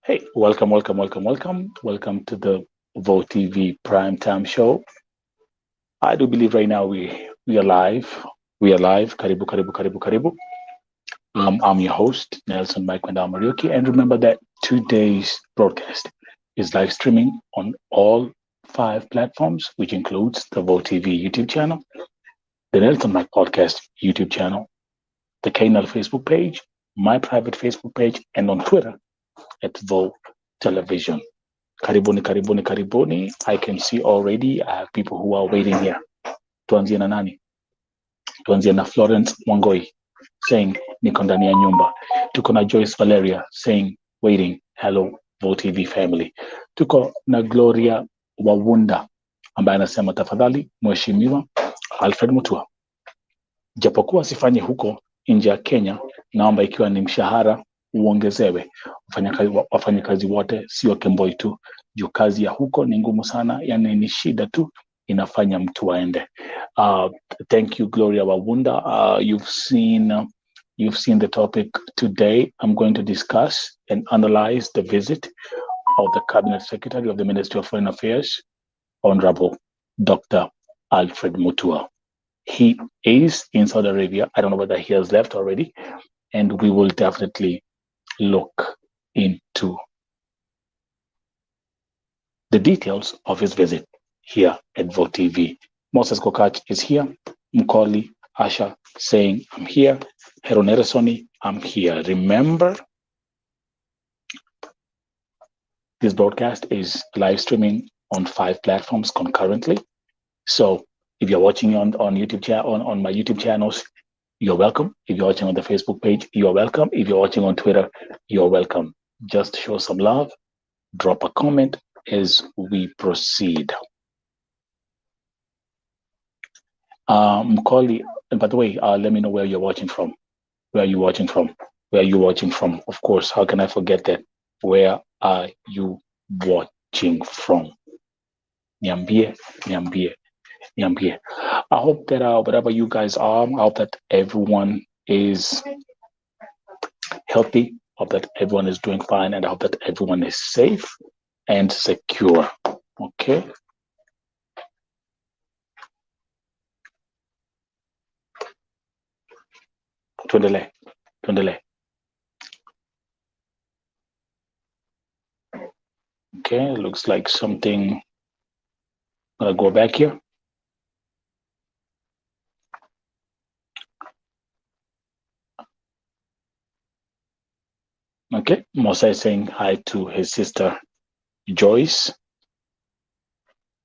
Hey, welcome to the Vo TV Primetime Show. I do believe right now we are live. We are live. Karibu, karibu, karibu, karibu. I'm your host, Nelson Mike Marioki, and remember that today's broadcast is live streaming on all 5 platforms, which includes the Vo TV YouTube channel, the Nelson Mike Podcast YouTube channel, the KNL Facebook page, my private Facebook page, and on Twitter at Vo Television. Karibuni, karibuni, karibuni. I can see already I have people who are waiting here. Tuanzie na nani? Tuanzie na Florence Mwangoi saying niko ndani ya nyumba. Tuko na Joyce Valeria saying waiting. Hello Vo TV family. Tuko na Gloria Wawunda ambaye anasema tafadhali mheshimiwa Alfred Mutua, japokuwa sifanyi huko nje ya Kenya, naomba ikiwa ni mshahara uongezewe. Wafanyakazi wote sio Kemboi tu, juu kazi ya huko ni ngumu sana, yani ni shida tu inafanya mtu aende. Thank you Gloria Wawunda. You've seen the topic today. I'm going to discuss and analyze the visit of the Cabinet Secretary of the Ministry of Foreign Affairs, Honorable Dr. Alfred Mutua. He is in Saudi Arabia. I don't know whether he has left already, and we will definitely look into the details of his visit here at Vo TV. Moses Kokach is here. Mkoli Asha saying, I'm here. Heroneresoni, I'm here. Remember, this broadcast is live streaming on 5 platforms concurrently. So if you're watching on YouTube on my YouTube channels, you're welcome. If you're watching on the Facebook page, you're welcome. If you're watching on Twitter, you're welcome. Just show some love. Drop a comment as we proceed. Mkoli, and by the way, let me know where you're watching from. Where are you watching from? Where are you watching from? Of course, how can I forget that? Where are you watching from? Niambie. I hope that wherever you guys are, I hope that everyone is healthy. I hope that everyone is doing fine, and I hope that everyone is safe and secure. Okay. Tuendele. Okay, looks like something. I'm gonna go back here. Okay, Mosa is saying hi to his sister Joyce.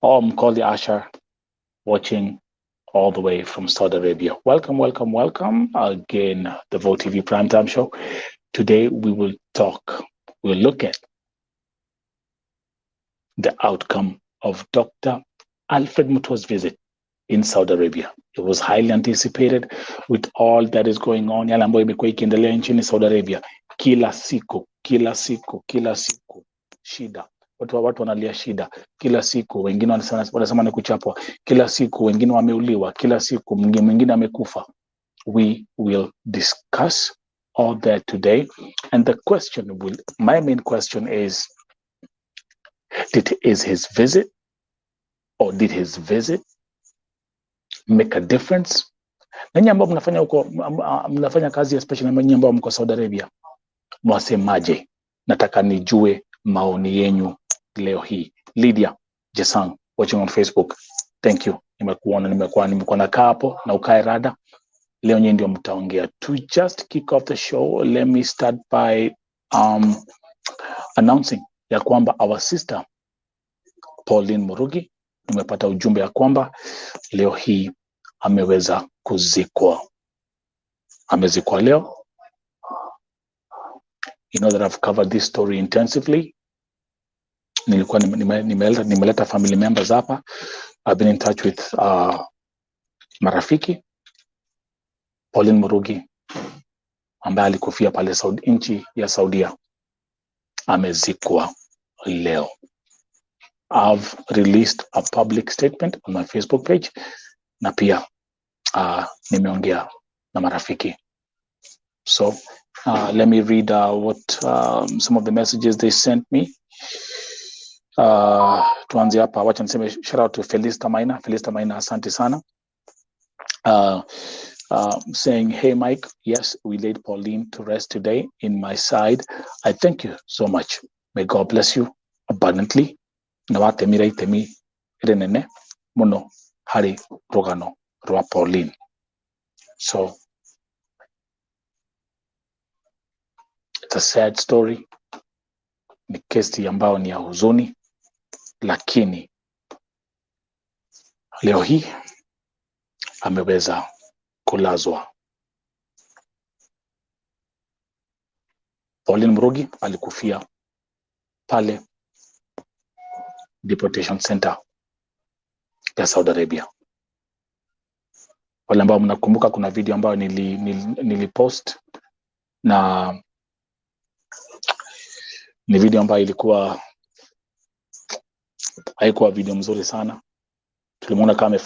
Mkoli Asher watching all the way from Saudi Arabia. Welcome again, the Vo TV Primetime Show. Today we'll look at the outcome of Dr. Alfred Mutua's visit in Saudi Arabia. It was highly anticipated with all that is going on. Yale ambayo imekuwa ikiendelea nchini Saudi Arabia. Kila siku shida. Watu wanalia shida kila siku, wengine wanasema ni kuchapwa kila siku, wengine wameuliwa kila siku, mwingine amekufa. We will discuss all that today, and my main question is, did his visit make a difference? Nanyi ambao mnafanya kazi, especially nanyi ambao mko Saudi Arabia, mwasemaje? Nataka nijue maoni yenyu leo hii. Lydia Jesang watching on Facebook, thank you. Nimekuwa nakaa hapo na ukae rada. Leo nyinyi ndio mtaongea. To just kick off the show, let me start by announcing ya kwamba our sister Pauline Murugi, nimepata ujumbe ya kwamba leo hii ameweza kuzikwa. Amezikwa leo. You know that I've covered this story intensively. Nilikuwa nimeleta family members hapa. I've been in touch with marafiki. Pauline Murugi ambaye alikufia pale nchi ya Saudia amezikwa leo. I've released a public statement on my Facebook page, na pia nimeongea na marafiki. So let me read what some of the messages they sent me. Tuanze hapa, wacha niseme shout out to Felista Maina, asante sana. Saying, hey Mike, yes, we laid Pauline to rest today in my side. I thank you so much. May God bless you abundantly. Nawatemi temi renene muno hari rogano rwa Pauline. So it's a sad story. Ni kesi ambayo ni ya huzuni, lakini leo hii ameweza kulazwa. Pauline Murugi alikufia pale deportation center ya Saudi Arabia. Wale ambao mnakumbuka, kuna video ambayo nilipost na ni video ambayo ilikuwa haikuwa video mzuri sana. Tulimuona kama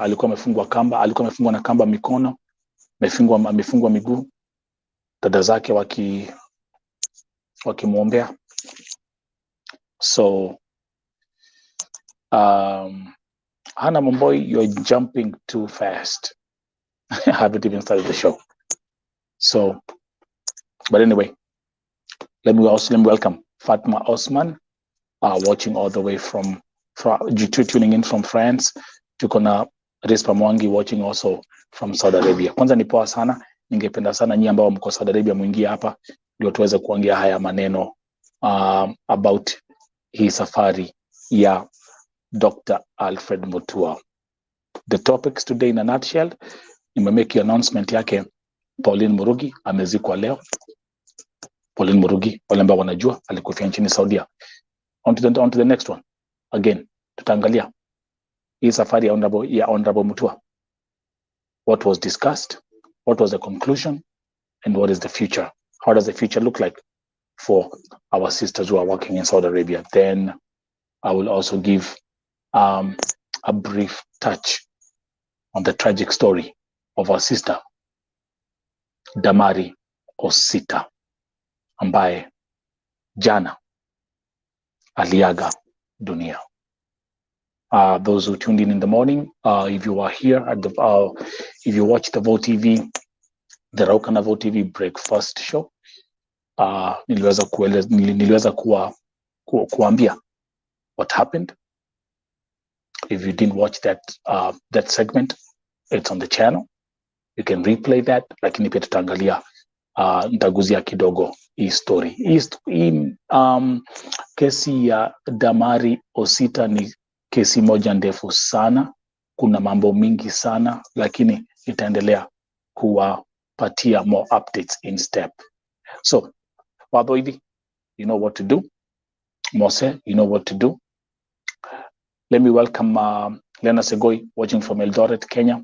alikuwa amefungwa kamba, alikuwa amefungwa na kamba mikono, amefungwa miguu, dada zake wakimuombea. So Hannah Momboy, you're jumping too fast. I haven't even started the show. So, but anyway, let me welcome Fatma Osman, watching all the way from tuning in from France. Tuko na Rispa Mwangi watching also from Saudi Arabia. Kwanza ni poa sana, ningependa sana nyinyi ambao mko Saudi Arabia muingie hapa ndio tuweze kuongea haya maneno about hii safari ya Dr. Alfred Mutua. The topics today in a nutshell, nimemake announcement yake. Pauline Murugi amezikwa leo. Pauline Murugi, wale ambao wanajua, alikufia nchini Saudia. On to the next one. Again, tutaangalia hii safari ya Honorable Mutua. What was discussed? What was the conclusion? And what is the future? How does the future look like for our sisters who are working in Saudi Arabia? Then I will also give a brief touch on the tragic story of our sister Damari Osita, ambaye jana aliaga dunia. Those who tuned in the morning, if you are here at the if you watch the Vote TV, the Raukana Vote TV breakfast show, niliweza kuambia what happened. If you didn't watch that segment, it's on the channel. You can replay that. Lakini pia tutaangalia ntaguzia kidogo hii story. Kesi ya Damari Osita ni kesi moja ndefu sana. Kuna mambo mingi sana, lakini itaendelea kuwapatia more updates in step. So, Wadoidi, you know what to do. Mose, you know what to do. Let me welcome Lena Segoi, watching from Eldoret, Kenya.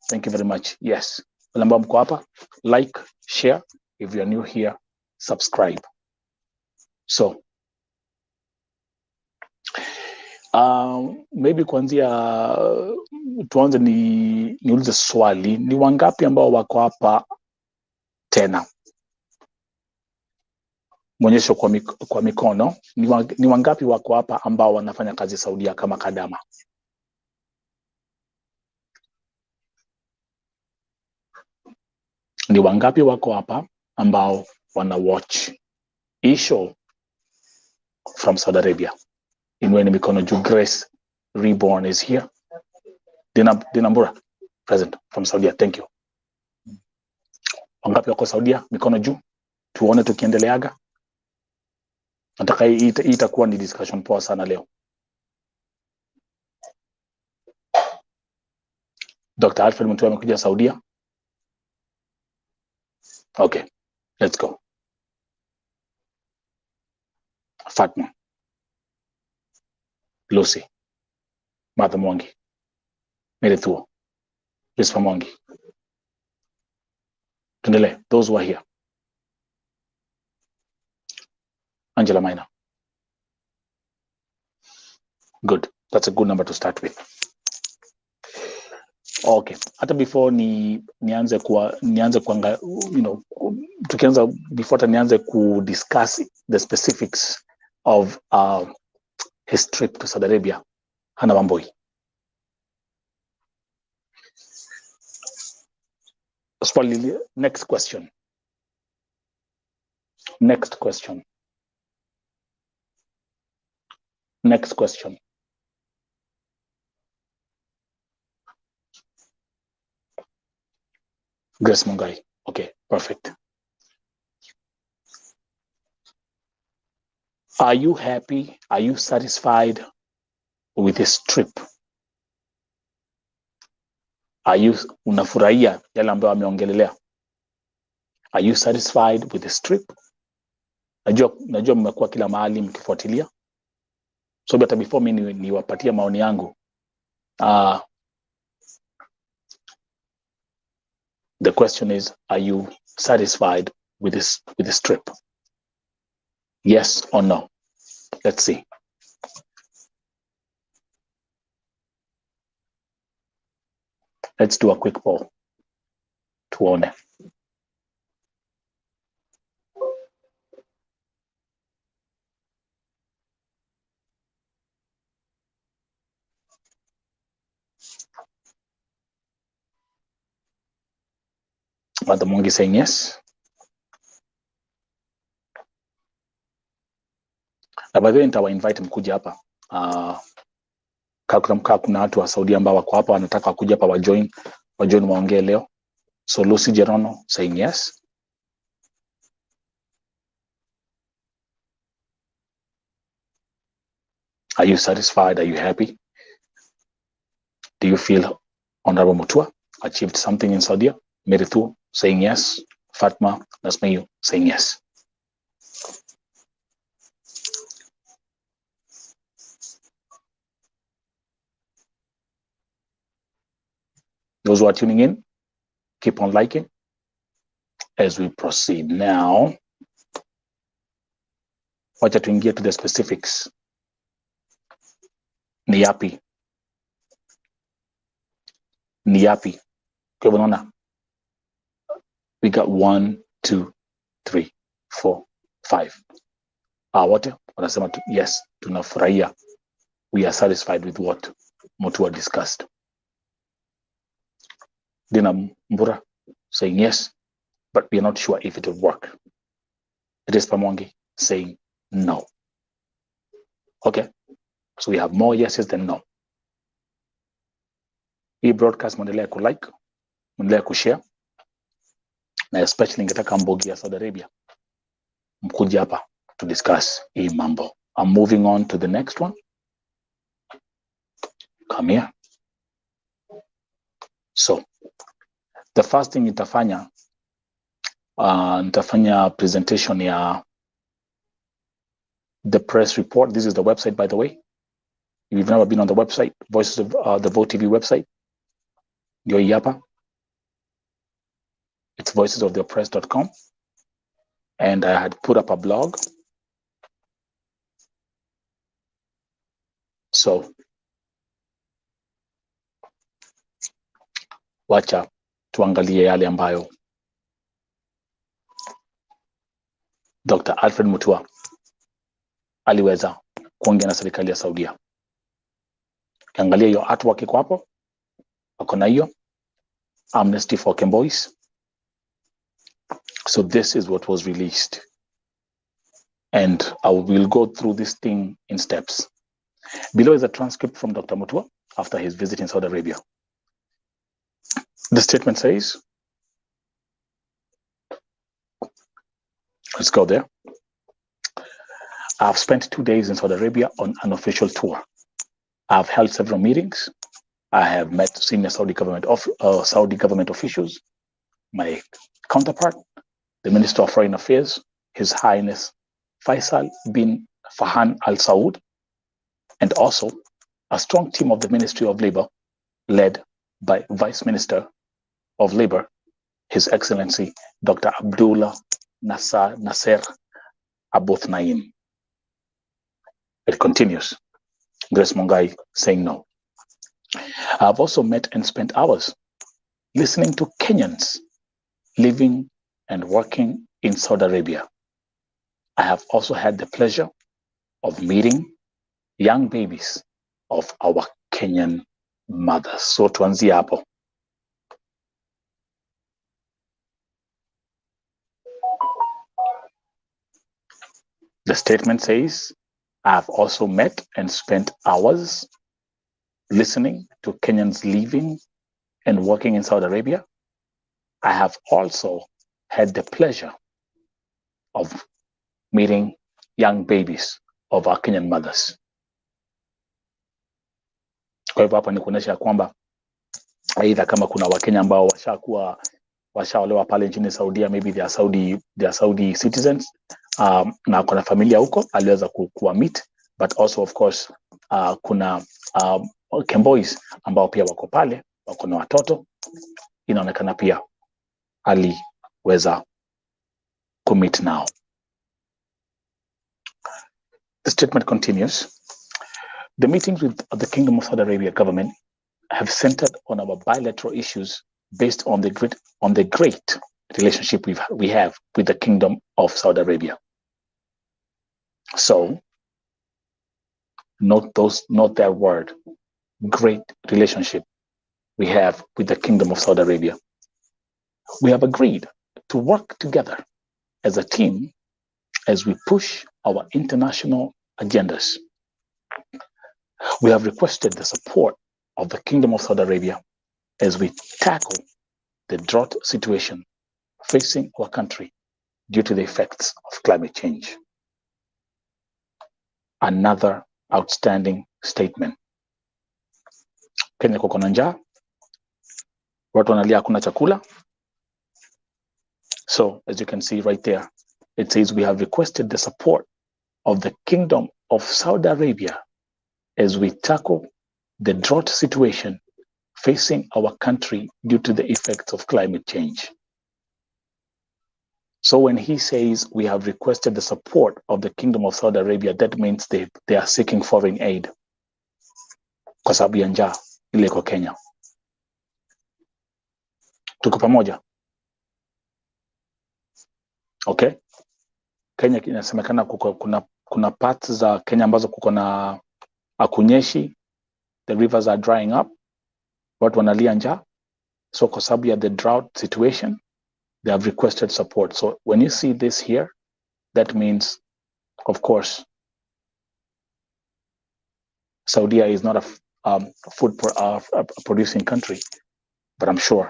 Thank you very much. Yes. Wale mko hapa, like, share. If you are new here, subscribe. So, maybe kuanzia tuanze niulize swali. Ni wangapi ambao wako hapa tena? Mwonyesho kwa mikono. Ni wangapi wako hapa ambao wanafanya kazi Saudia kama kadama? Ni wangapi wako hapa ambao wana watch hii show from Saudi Arabia? Inweni mikono juu. Grace Reborn is here. Dinambura present from Saudia. Thank you. Wangapi wako Saudia? Mikono juu. Tuone tukiendeleaga. Nataka hii itakuwa ni discussion poa sana leo. Dr. Alfred Mutua amekuja Saudia. Okay, let's go. Fatma, Lucy, Martha Mwangi, Merethuo, Rispa Mwangi. Tundele, those who are here. Angela Maina. Good. That's a good number to start with. Okay. Hata before nianze kuanga, tukianza before nianze discuss the specifics of his trip to Saudi Arabia, Hana Wambui. Next question. Next question. Next question. Grace Mungai. Okay, perfect. Are you happy? Are you satisfied with this trip? Are you unafurahia yale ambayo ameongelelea? Are you satisfied with this trip? Najua mmekuwa kila mahali mkifuatilia. So hata before mimi niwapatia maoni yangu, the question is, are you satisfied with this trip? Yes or no? Let's see. Let's do a quick poll. Tuone. Mother Mungi saying yes. Na by the way nitawainvite mkuja hapa. Kuna watu wa Saudi ambao wako hapa wanataka kuja hapa wajoin waongee leo. So Lucy Gerono saying yes. Are you satisfied? Are you happy? Do you feel Honorable Mutua achieved something in Saudi? Meritu saying yes. Fatma Nasmayu saying yes. Those who are tuning in, keep on liking as we proceed. Now, wacha tuingie to the specifics. Ni yapi? Kwa unaona, we got 1, 2, 3, 4, 5. Wote wanasema yes, tunafurahia. We are satisfied with what Mutua discussed. Dina Mbura saying yes, but we are not sure if it will work. It is Pamongi saying no. Okay, so we have more yeses than no. Hii broadcast mwendelea kulike, mwendelea kushare, na especially ningetaka Mbogi ya Saudi Arabia mkuja hapa to discuss hii mambo. I'm moving on to the next one. Come here. So, the first thing nitafanya presentation ya the press report. This is the website, by the way. If you've never been on the website, Voices of the Vote TV website, ndio hii hapa. It's voicesoftheoppressed.com. And I had put up a blog. So, wacha tuangalie yale ambayo Dr. Alfred Mutua aliweza kuongea na serikali ya Saudia. Kiangalia hiyo artwork iko hapo. Wako na hiyo Amnesty for KEMBOIs. So this is what was released. And I will go through this thing in steps. Below is a transcript from Dr. Mutua after his visit in Saudi Arabia. The statement says, let's go there. I've spent 2 days in Saudi Arabia on an official tour. I've held several meetings. I have met senior Saudi government officials, my counterpart, the Minister of Foreign Affairs, His Highness Faisal bin Fahan Al Saud, and also a strong team of the Ministry of Labor, led by Vice Minister of Labor, His Excellency Dr. Abdullah Nasser Aboth Naim. It continues. Grace Mungai saying no. I've also met and spent hours listening to Kenyans living and working in Saudi Arabia. I have also had the pleasure of meeting young babies of our Kenyan mothers. So tuanzie hapo. The statement says, I have also met and spent hours listening to Kenyans living and working in Saudi Arabia. I have also had the pleasure of meeting young babies of our Kenyan mothers. Kwa hivyo hapa ni kuonyesha kwamba aidha kama kuna Wakenya ambao washaolewa pale nchini Saudia, maybe they are Saudi citizens, na kuna familia huko aliweza kuwa meet, but also of course kuna KEMBOIs ambao pia wako pale, wako na watoto, inaonekana pia aliweza kumit now. The statement continues. The meetings with the Kingdom of Saudi Arabia government have centered on our bilateral issues based on the great relationship we have with the Kingdom of Saudi Arabia. So, note that word, great relationship we have with the Kingdom of Saudi Arabia. We have agreed to work together as a team as we push our international agendas. We have requested the support of the Kingdom of Saudi Arabia as we tackle the drought situation facing our country due to the effects of climate change. Another outstanding statement. Kenya kuko na njaa, watu wanalia hakuna chakula. So, as you can see right there, it says we have requested the support of the Kingdom of Saudi Arabia as we tackle the drought situation facing our country due to the effects of climate change. So when he says we have requested the support of the Kingdom of Saudi Arabia, that means they are seeking foreign aid. Kwa sababu ya njaa ile kwa Kenya. Tuko pamoja? Okay? Kenya inasemekana kuna parts za Kenya ambazo kuko na akunyeshi, the rivers are drying up, watu wanalia njaa. So kwa sababu ya the drought situation, they have requested support. So when you see this here, that means, of course, Saudi is not a food producing country, but I'm sure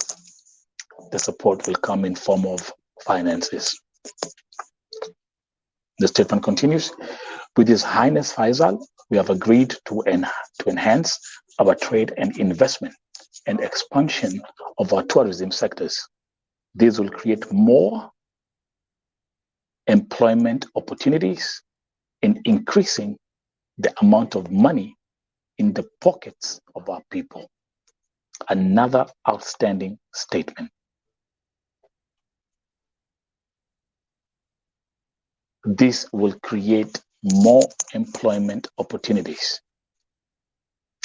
the support will come in form of finances. The statement continues, with His Highness Faisal, we have agreed to enhance our trade and investment and expansion of our tourism sectors. This will create more employment opportunities and increasing the amount of money in the pockets of our people. Another outstanding statement. This will create more employment opportunities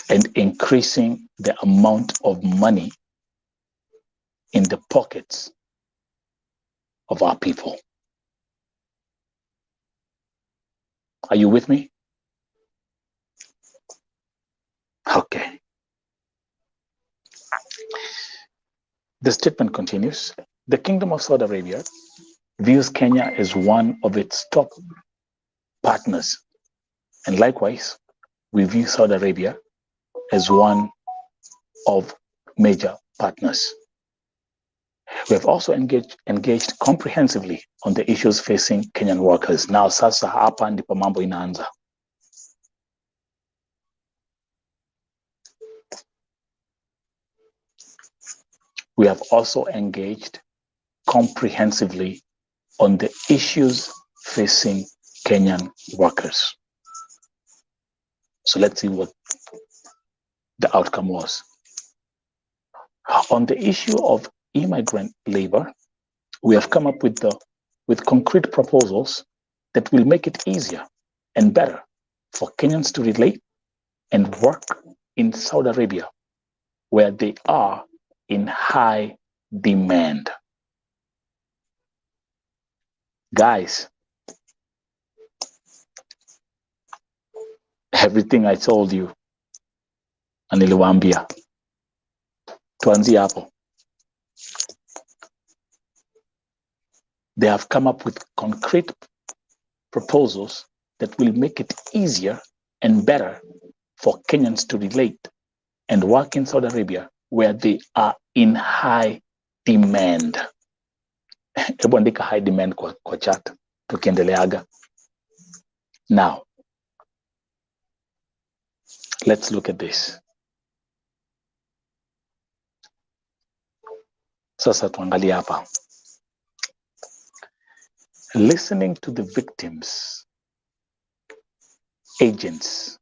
and increasing the amount of money in the pockets of our people. Are you with me? Okay. The statement continues. The Kingdom of Saudi Arabia views Kenya as one of its top partners. And likewise, we view Saudi Arabia as one of major partners. We have also engaged comprehensively on the issues facing Kenyan workers. Now sasa hapa ndipo mambo inaanza. We have also engaged comprehensively on the issues facing Kenyan workers. So let's see what the outcome was. On the issue of immigrant labor, we have come up with concrete proposals that will make it easier and better for Kenyans to relate and work in Saudi Arabia, where they are in high demand. Guys, everything I told you, niliwaambia, tuanzie hapo. They have come up with concrete proposals that will make it easier and better for Kenyans to relate and work in Saudi Arabia, where they are in high demand. Hebu andika high demand kwa chat tukiendeleaga. Now, let's look at this. Sasa tuangalie hapa. Listening to the victims, agents,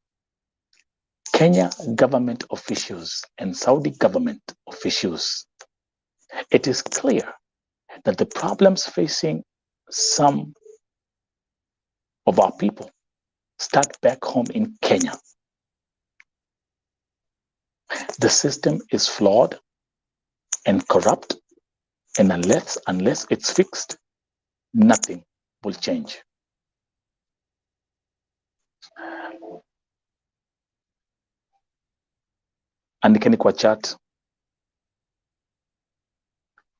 Kenya government officials, and Saudi government officials, it is clear that the problems facing some of our people start back home in Kenya. The system is flawed and corrupt, and unless it's fixed, nothing will change. Andikeni kwa chat,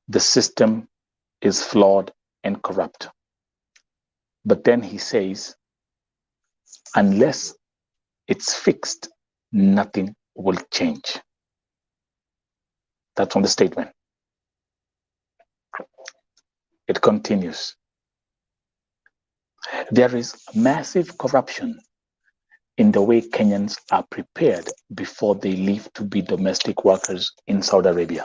the system is flawed and corrupt. But then he says, unless it's fixed, nothing will change. That's on the statement. It continues. There is massive corruption in the way Kenyans are prepared before they leave to be domestic workers in Saudi Arabia,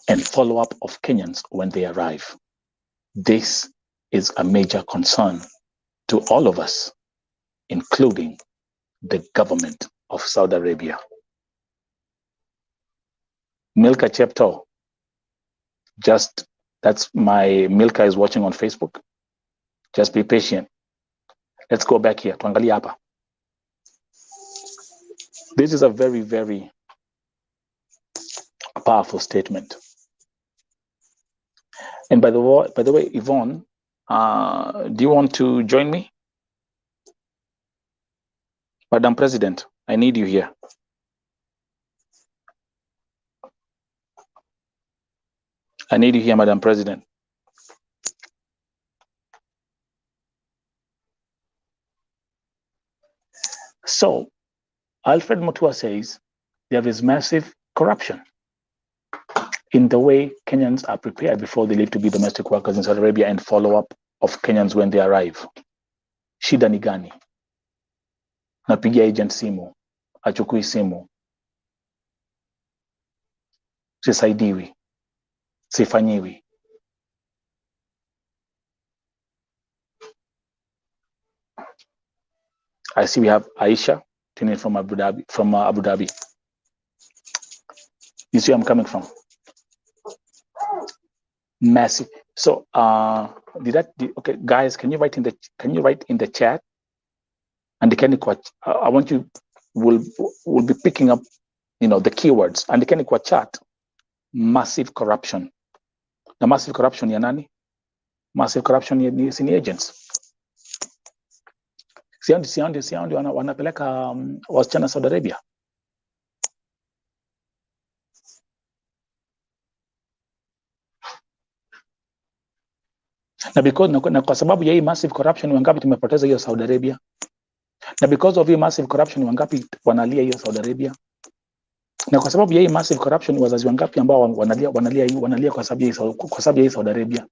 and follow-up of Kenyans when they arrive. This is a major concern to all of us, including the government of Saudi Arabia. Milka Chepto, that's my Milka is watching on Facebook. Just be patient. Let's go back here. Tuangalia hapa. This is a very, very powerful statement. And by the way, Yvonne, do you want to join me? Madam President, I need you here. I need you here, Madam President. So, Alfred Mutua says there is massive corruption in the way Kenyans are prepared before they leave to be domestic workers in Saudi Arabia, and follow-up of Kenyans when they arrive. Shida ni gani? Napigia agent simu, achukui simu, sisaidiwi, sifanyiwi. I see we have Aisha tuning in from Abu Dhabi. You see where I'm coming from? Massive. So okay, guys, can you write in the chat? And I want you will be picking up, the keywords. And the chat, massive corruption. The massive corruption ya nani? Massive corruption ni agents. Siandi wanapeleka wasichana Saudi Arabia. Na kwa sababu ya hii massive corruption, wangapi tumepoteza hiyo Saudi Arabia? Na because of hii massive corruption, wangapi wanalia hiyo Saudi Arabia? Na kwa sababu ya hii massive corruption, wazazi wangapi ambao wanalia kwa sababu ya hii Saudi Arabia?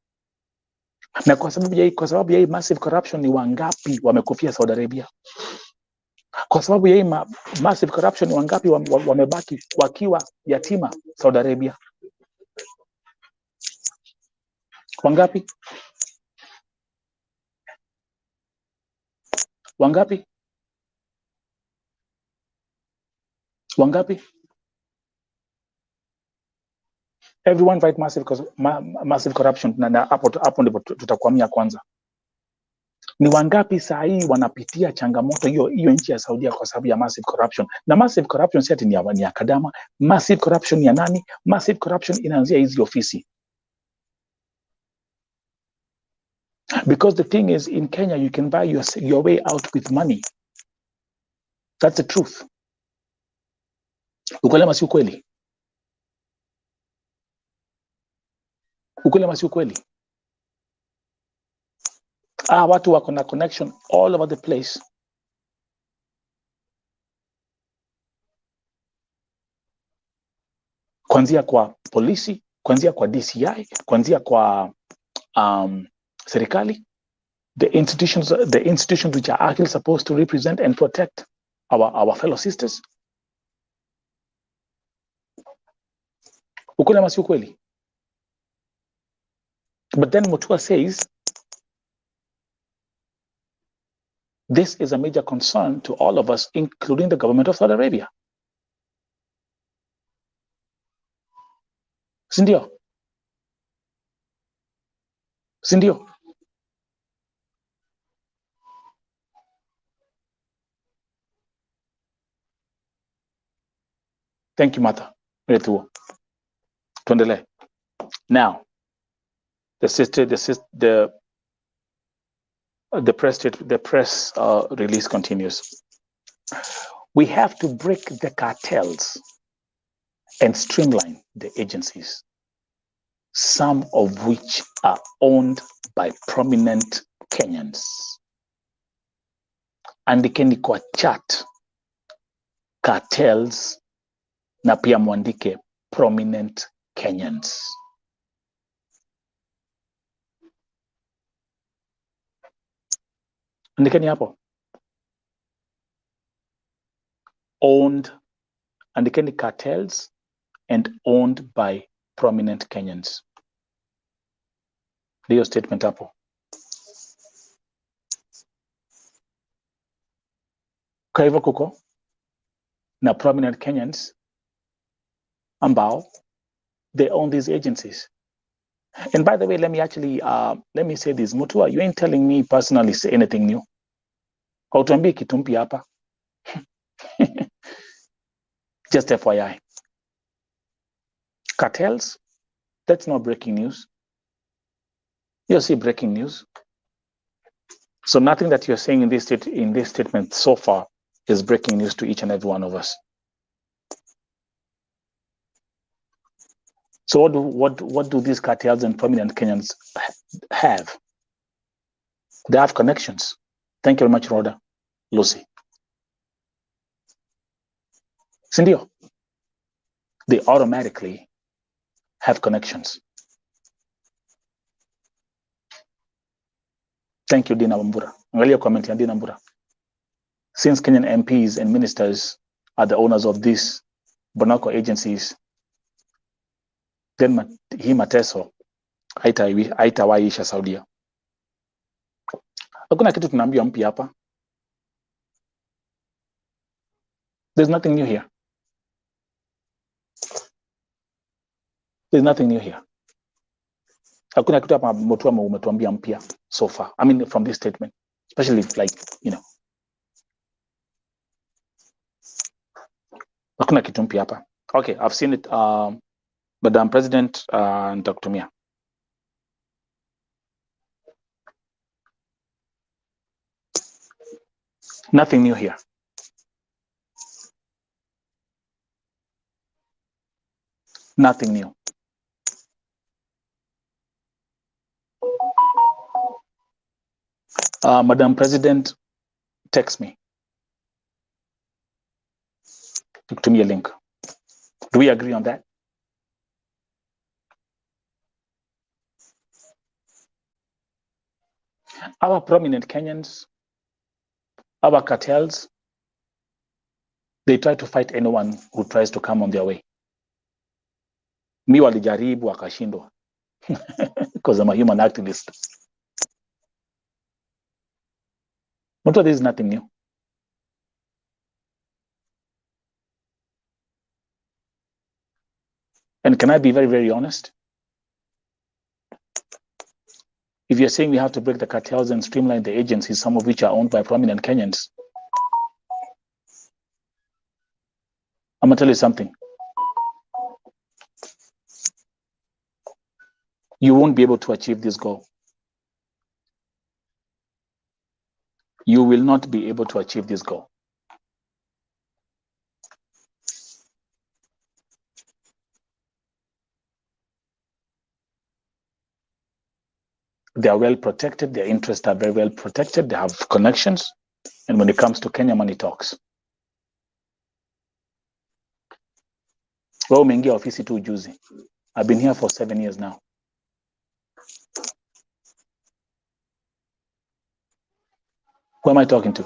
Na kwa sababu ya hii massive corruption, ni wangapi wamekufia Saudi Arabia? Kwa sababu ya hii massive corruption, wangapi wamebaki wakiwa yatima Saudi Arabia? Wangapi? Wangapi? Wangapi? Everyone fight massive corruption, na hapo ndipo tutakwamia kwanza. Ni wangapi saa hii wanapitia changamoto hiyo nchi ya Saudia kwa sababu ya massive corruption? Na massive corruption si ati ni ya Kadama. Massive corruption ya nani? Massive corruption inaanzia hizi ofisi. Because the thing is, in Kenya, you can buy your way out with money. That's the truth. Ukweli ama si ukweli? Ukweli ama si ukweli? Watu wako na connection all over the place. Kuanzia kwa polisi, kuanzia kwa DCI, kuanzia kwa serikali, the institutions which are actually supposed to represent and protect our fellow sisters. Ukweli ama si ukweli? But then Mutua says, this is a major concern to all of us, including the government of Saudi Arabia. Sindio? Sindio? Thank you, Martha. Tuendelee. Now, the press release continues. We have to break the cartels and streamline the agencies, some of which are owned by prominent Kenyans. Andikeni kwa chat cartels na pia mwandike prominent Kenyans. Andikeni hapo. Owned, andikeni cartels and owned by prominent Kenyans. Ndio statement hapo. Kwa hivyo kuko na prominent Kenyans ambao they own these agencies. And by the way, let me say this. Mutua, you ain't telling me personally anything new. Hautuambii kitu mpya hapa. Just FYI. Cartels, that's not breaking news. You'll see breaking news. So nothing that you're saying in this statement so far is breaking news to each and every one of us. So what do these cartels and prominent Kenyans have? They have connections. Thank you very much, Rhoda. Lucy. Sindio, they automatically have connections. Thank you, Dina Wambura. Angalia comment ya Dina Wambura. Since Kenyan MPs and ministers are the owners of these Bonako agencies, then hii mateso haitawaisha Saudia. Hakuna kitu tunaambiwa mpya hapa. There's nothing new here. There's nothing new here. Hakuna kitu hapa Mutua umetuambia mpya so far. I mean, from this statement, especially like, you know. Hakuna kitu mpya hapa. Okay, I've seen it. Madam President and Dr. Mia. Nothing new here. Nothing new. Madam President, text me. To me a link. Do we agree on that? Our prominent Kenyans, our cartels, they try to fight anyone who tries to come on their way. Mi walijaribu wakashindwa because I'm a human activist. But this is nothing new. And can I be very, very honest? If you're saying we have to break the cartels and streamline the agencies, some of which are owned by prominent Kenyans, I'm gonna tell you something. You won't be able to achieve this goal. you will not be able to achieve this goal. They are well protected. Their interests are very well protected. They have connections. And when it comes to Kenya, money talks. Wewe umeingia ofisi tu juzi. I've been here for 7 years now. Who am I talking to?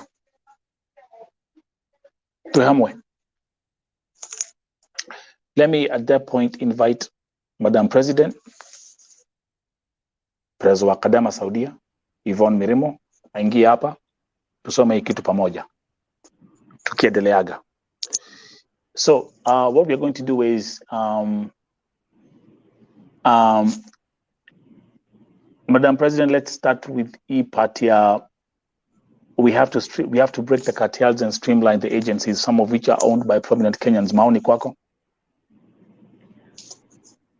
To Hamwe. Let me at that point invite Madam President, President wa Kadama Saudia, Yvonne Mirimo, aingie hapa tusome hii kitu pamoja tukiendeleaga. So what we're going to do is Madam President, let's start with e-party. We have to break the cartels and streamline the agencies, some of which are owned by prominent Kenyans. Maoni kwako?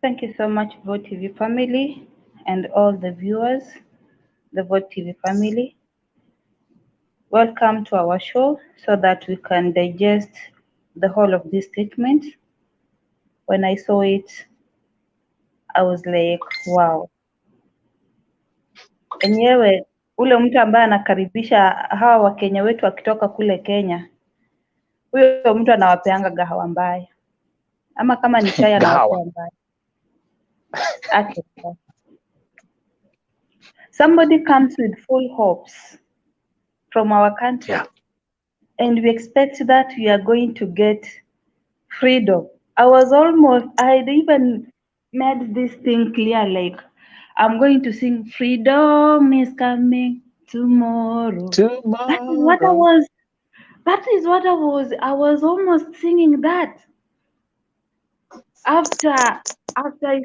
Thank you so much, Vote TV family, and all the viewers, the Vote TV family. Welcome to our show so that we can digest the whole of this statement. When I saw it, I was like, wow. Enyewe, ule mtu ambaye anakaribisha hawa Wakenya wetu wakitoka kule Kenya, huyo mtu anawapeanga gahawa mbaya. Ama kama ni chai anawapea mbaya. Okay. Somebody comes with full hopes from our country, Yeah. and we expect that we are going to get freedom. I even made this thing clear, like, I'm going to sing freedom is coming tomorrow. That is what I was almost singing that. After I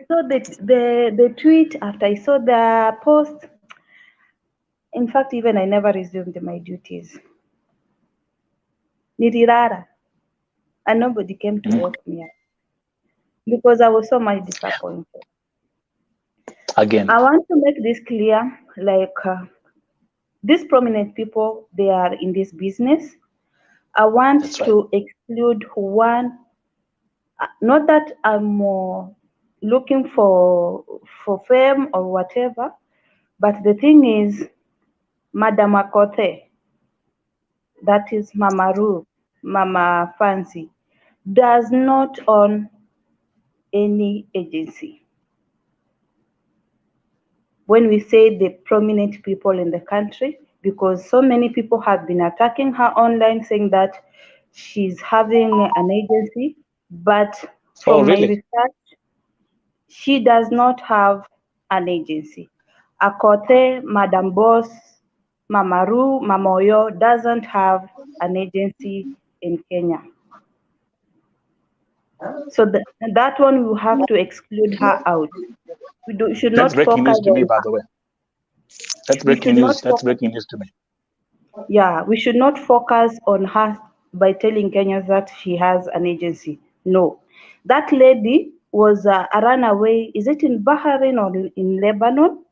saw the tweet, after I saw the post, in fact, even I never resumed my duties. Nirirara. And nobody came to wake me up because I was so much disappointed. Again, I want to make this clear, like these prominent people, they are in this business. I want to exclude one, not that I'm looking for fame or whatever, but the thing is, Madam Akote, that is Mama Ru, Mama Fancy, does not own any agency. When we say the prominent people in the country, because so many people have been attacking her online saying that she's having an agency, but from my research, she does not have an agency. Akote, Madam Boss, Mama Ru, Mama Oyo doesn't have an agency in Kenya. So that one we have to exclude her out. We should not focus on her. That's breaking news to me, by the way. That's breaking news. That's breaking news to me. Yeah, we should not focus on her by telling Kenyans that she has an agency. No. That lady was a runaway. Is it in Bahrain or in Lebanon?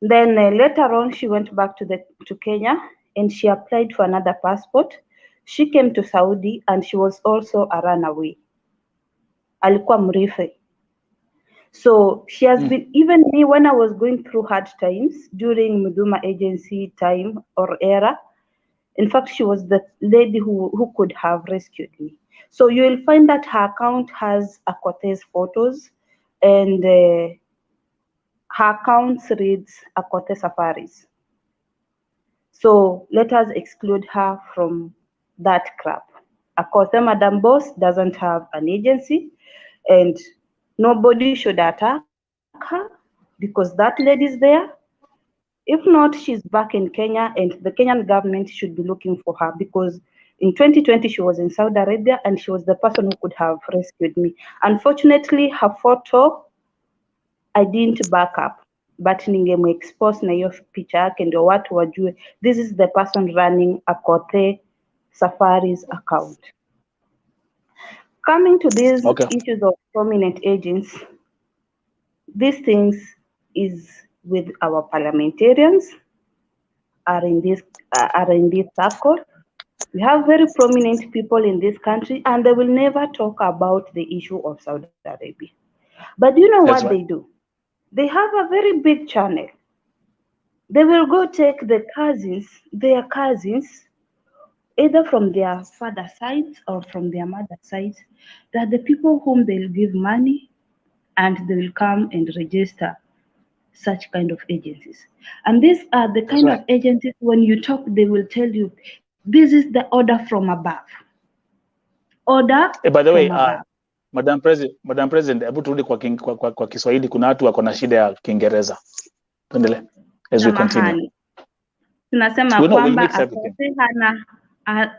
Then later on, she went back to Kenya and she applied for another passport. She came to Saudi and she was also a runaway. Alikuwa mrife. So she has been, even me, when I was going through hard times during Muduma agency time or era, in fact, she was the lady who could have rescued me. So you will find that her account has Akote's photos, and her account reads Akote Safaris. So let us exclude her from that crap. Akote Madam Boss doesn't have an agency, and nobody should attack her because that lady is there. If not, she's back in Kenya, and the Kenyan government should be looking for her because in 2020 she was in Saudi Arabia and she was the person who could have rescued me. Unfortunately, her photo I didn't back up, but ningemexpose na hiyo picha yake ndio watu wajue this is the person running Akote Safari's account. Coming to these issues of prominent agents, these things is with our parliamentarians, are in this circle. We have very prominent people in this country, and they will never talk about the issue of Saudi Arabia. But you know That's what right. they do? They have a very big channel. They will go take their cousins, either from their father side or from their mother side, that the people whom they'll give money and they will come and register such kind of agencies. And these are the That's kind right. of agencies, when you talk, they will tell you, this is the order from above. Order By the way, from above. Madam President, hebu turudi kwa Kiswahili. Kuna watu wako na shida ya Kiingereza. Tuendelee as we continue. Samahani. Tunasema We'll kwamba mix everything.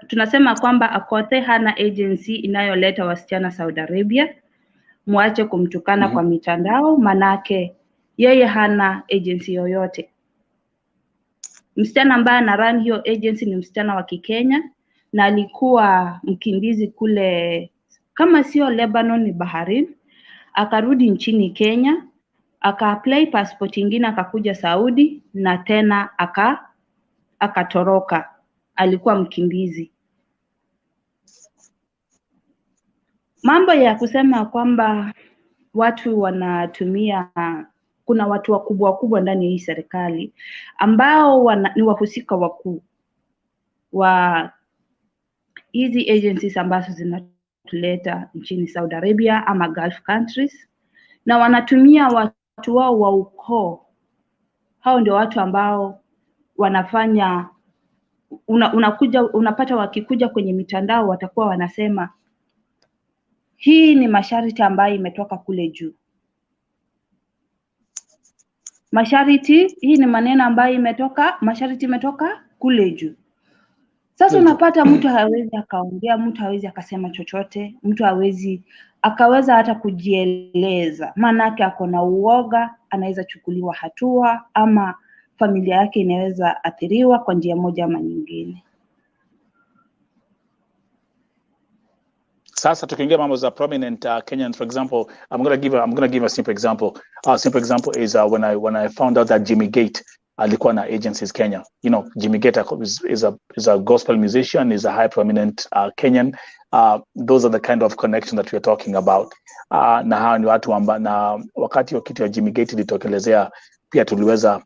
tunasema kwamba Akothee hana agency inayoleta wasichana Saudi Arabia. Mwache kumtukana kwa mitandao, manake yeye hana agency yoyote. Msichana ambaye ana run hiyo agency ni msichana wa Kikenya, na alikuwa mkimbizi kule, kama sio Lebanon ni Bahrain, akarudi nchini Kenya, aka-apply passport nyingine, akakuja Saudi na tena akatoroka. Alikuwa mkimbizi. Mambo ya kusema kwamba watu wanatumia, kuna watu wakubwa ndani ya hii serikali ambao ni wahusika wakuu wa hizi agencies ambazo zinatuleta nchini Saudi Arabia ama Gulf countries, na wanatumia watu wao wa ukoo. Hao ndio watu ambao wanafanya, unapata wakikuja kwenye mitandao watakuwa wanasema hii ni masharti ambayo imetoka kule juu. Masharti, hii ni maneno ambayo masharti imetoka kule juu. Sasa unapata mtu hawezi akaongea, mtu hawezi akasema chochote, mtu hawezi akaweza hata kujieleza, maanake ako na uoga, anaweza chukuliwa hatua ama familia yake inaweza athiriwa kwa njia moja ama nyingine. Sasa tukiingia mambo za prominent Kenyans, for example, I'm gonna give a simple example. Simple example is when I found out that Jimmy Gate alikuwa na agencies Kenya. You know, Jimmy Gate is a gospel musician, is a high prominent Kenyan. Those are the kind of connection that we're talking about. Na hawa ni watu na wakati wa kitu ya Jimmy Gate ilitokelezea, pia tuliweza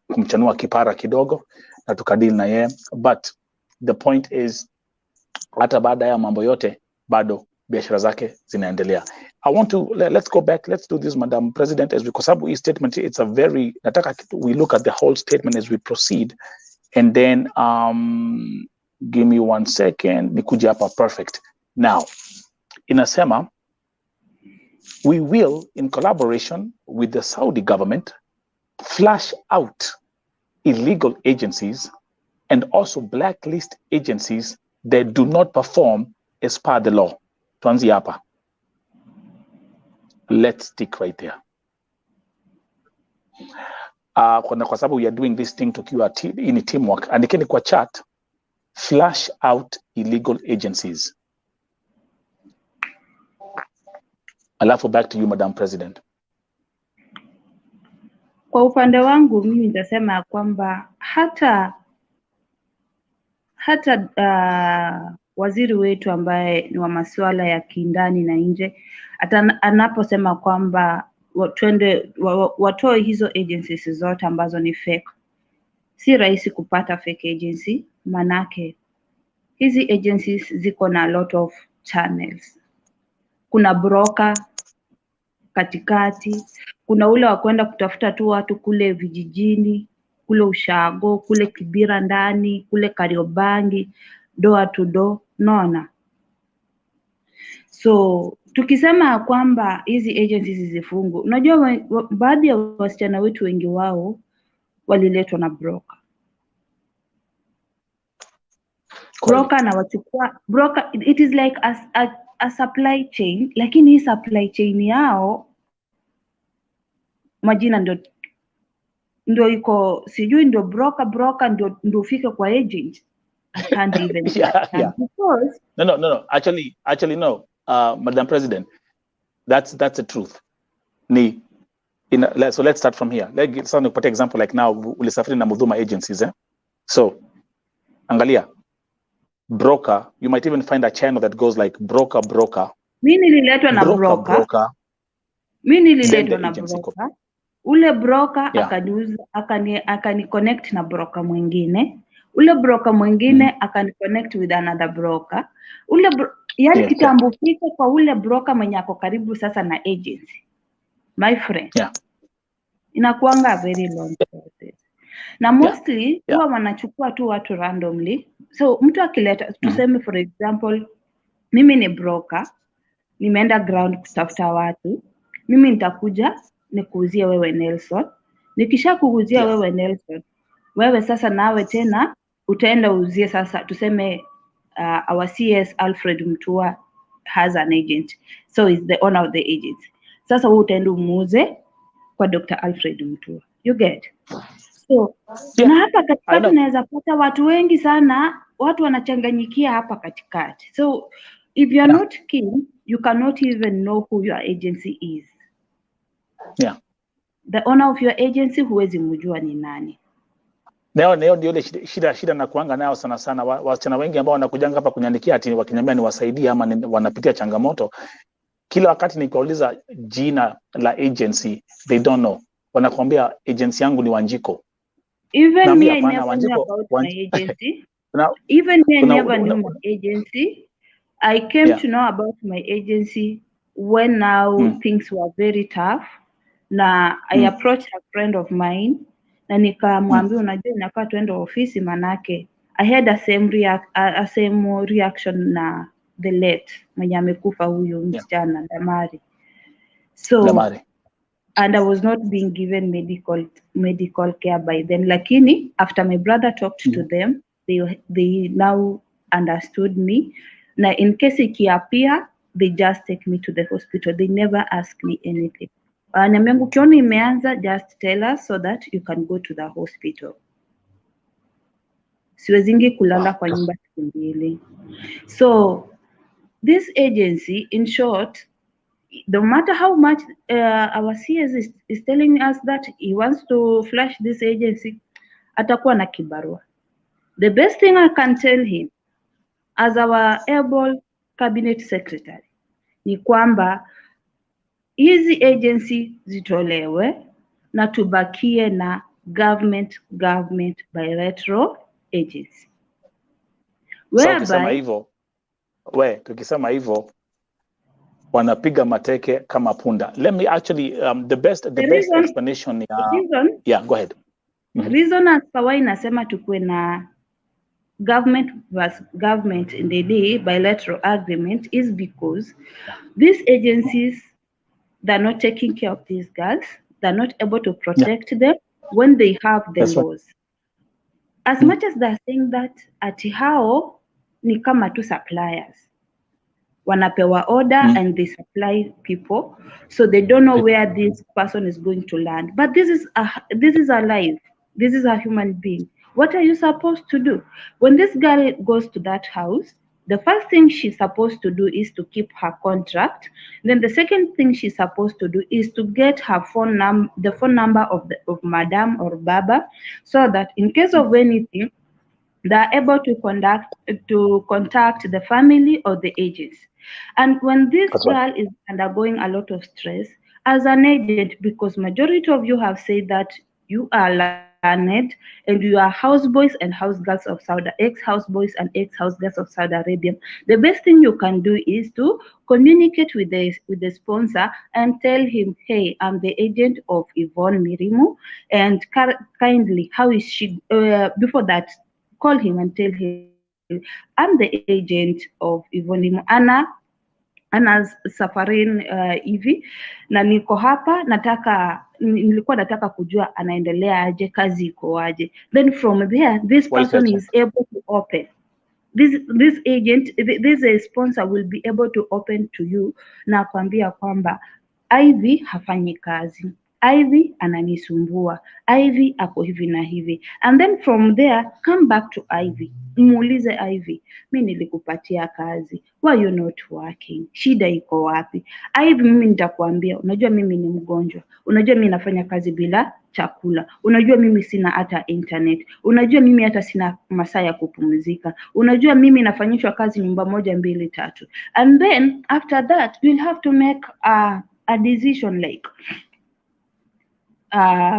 kumchanua kipara kidogo na tukadili na yeye, but the point is hata baada ya mambo yote bado biashara zake zinaendelea. Let's go back, let's do this, Madam President, as because hii statement, it's a very, nataka we look at the whole statement as we proceed, and then give me 1 second, nikuje hapa perfect. Now, inasema, we will, in collaboration with the Saudi government, flush out illegal agencies and also blacklist agencies that do not perform as per the law. Tuanzie hapa. Let's stick right there. Kwa sababu we are doing this thing tukiwa in teamwork. Andikeni kwa chat, flush out illegal agencies. Alafu back to you, Madam President. Kwa upande wangu mimi nitasema kwamba hata waziri wetu ambaye ni wa masuala ya kindani na nje, anaposema kwamba watoe hizo agencies zote ambazo ni fake, si rahisi kupata fake agency, manake hizi agencies ziko na a lot of channels. Kuna broker katikati, kuna ule wa kwenda kutafuta tu watu kule vijijini, kule Ushago, kule Kibira ndani, kule Kariobangi, door to door, naona. So tukisema kwamba hizi agencies zifungwe, unajua baadhi ya wasichana wetu wengi wao waliletwa na broker. Broker na wachukua, broker, it is like a supply chain, lakini hii supply chain yao majina ndio iko, sijui ndio broker ndio ufike kwa agent. I can't even yeah. Because No. Actually no. Madam President, that's the truth. So let's start from here. Let's take example like now ulisafiri na Mudhuma agencies, So angalia, broker, you might even find a channel that goes like broker. Mimi nililetwa na broker. Mimi nililetwa na broker. Ule broker akaniuza, akani connect na broker mwingine. Ule broker mwingine akani connect with another broker. Yani kitambo fika kwa ule broker mwenye ako karibu sasa na agency. My friend. Inakuanga very long process. Na mostly huwa wanachukua tu watu randomly. So mtu akileta, tuseme for example, mimi ni broker, nimeenda ground kutafuta watu, mimi nitakuja nikuuzie wewe Nelson. Nikisha kuuzia wewe Nelson, wewe sasa nawe tena utaenda uzie sasa, tuseme our CS Alfred Mutua has an agent, so is the owner of the agency. Sasa wewe utaenda umuuze kwa Dr. Alfred Mutua. You get? So na hapa katikati unaweza pata watu wengi sana, watu wanachanganyikia hapa katikati. So if you are not keen, you cannot even know who your agency is. The owner of your agency huwezi mjua ni nani. Ndio ile shida na kuanga nao sana wasichana wengi ambao wanakujanga hapa kunyandikia ati wakiniambia niwasaidie ama wanapitia changamoto. Kila wakati nikiuliza jina la agency, they don't know. Wanakuambia agency yangu ni Wanjiko. Even me, I never knew about my agency. Even me, I never knew my agency. I came to know about my agency when now things were very tough. Na I approached a friend of mine na nikamwambia unajua inakaa tuende ofisi manake I had a same reaction na the late mwenye amekufa huyo msichana Damari. So and I was not being given medical care by them. Lakini after my brother talked to them, they now understood me. Na in case ikiapia, they just take me to the hospital. They never ask me anything. Niambia ukiona imeanza, just tell us so that you can go to the hospital. Siwezingi kulala kwa nyumba siku mbili. So this agency, in short, no matter how much our CS is telling us that he wants to flush this agency, atakuwa na kibarua. The best thing I can tell him as our able cabinet secretary ni kwamba hizi agency zitolewe na tubakie na government bilateral agency. Tukisema hivyo wanapiga mateke kama punda. Let me actually the best explanation go ahead. Reason as why nasema tukue na government versus government in the day bilateral agreement is because these agencies, they're not taking care of these girls. They're not able to protect them when they have the laws. As much as they're saying that ati hao ni kama tu suppliers. Wanapewa order and they supply people, so they don't know where this person is going to land. But this is a life. This is a human being. What are you supposed to do? When this girl goes to that house, the first thing she's supposed to do is to keep her contract. Then the second thing she's supposed to do is to get her the phone number of Madam or Baba, so that in case of anything, they're able to contact the family or the agents. And when this girl is undergoing a lot of stress, as an agent, because majority of you have said that you are learned and you are houseboys and housegirls of Saudi, ex-houseboys and ex-housegirls of Saudi Arabia, the best thing you can do is to communicate with the sponsor and tell him, hey, I'm the agent of Yvonne Mirimu, and kindly, how is she, before that, call him and tell him, I'm the agent of Yvonne Mirimu, Anna's safarin hivi na niko hapa, nilikuwa nataka kujua anaendelea aje, kazi iko aje. Then from there, this person is able to open. This agent, this sponsor will be able to open to you na kuambia kwamba Ivy hafanyi kazi. Ivy ananisumbua, Ivy ako hivi na hivi, and then from there come back to Ivy, muulize Ivy, mi nilikupatia kazi, why you not working, shida iko wapi? Ivy, mimi nitakwambia, unajua mimi ni mgonjwa, unajua mimi nafanya kazi bila chakula, unajua mimi sina hata internet, unajua mimi hata sina masaa ya kupumzika, unajua mimi nafanyishwa kazi nyumba moja mbili tatu, and then after that you'll have to make a decision like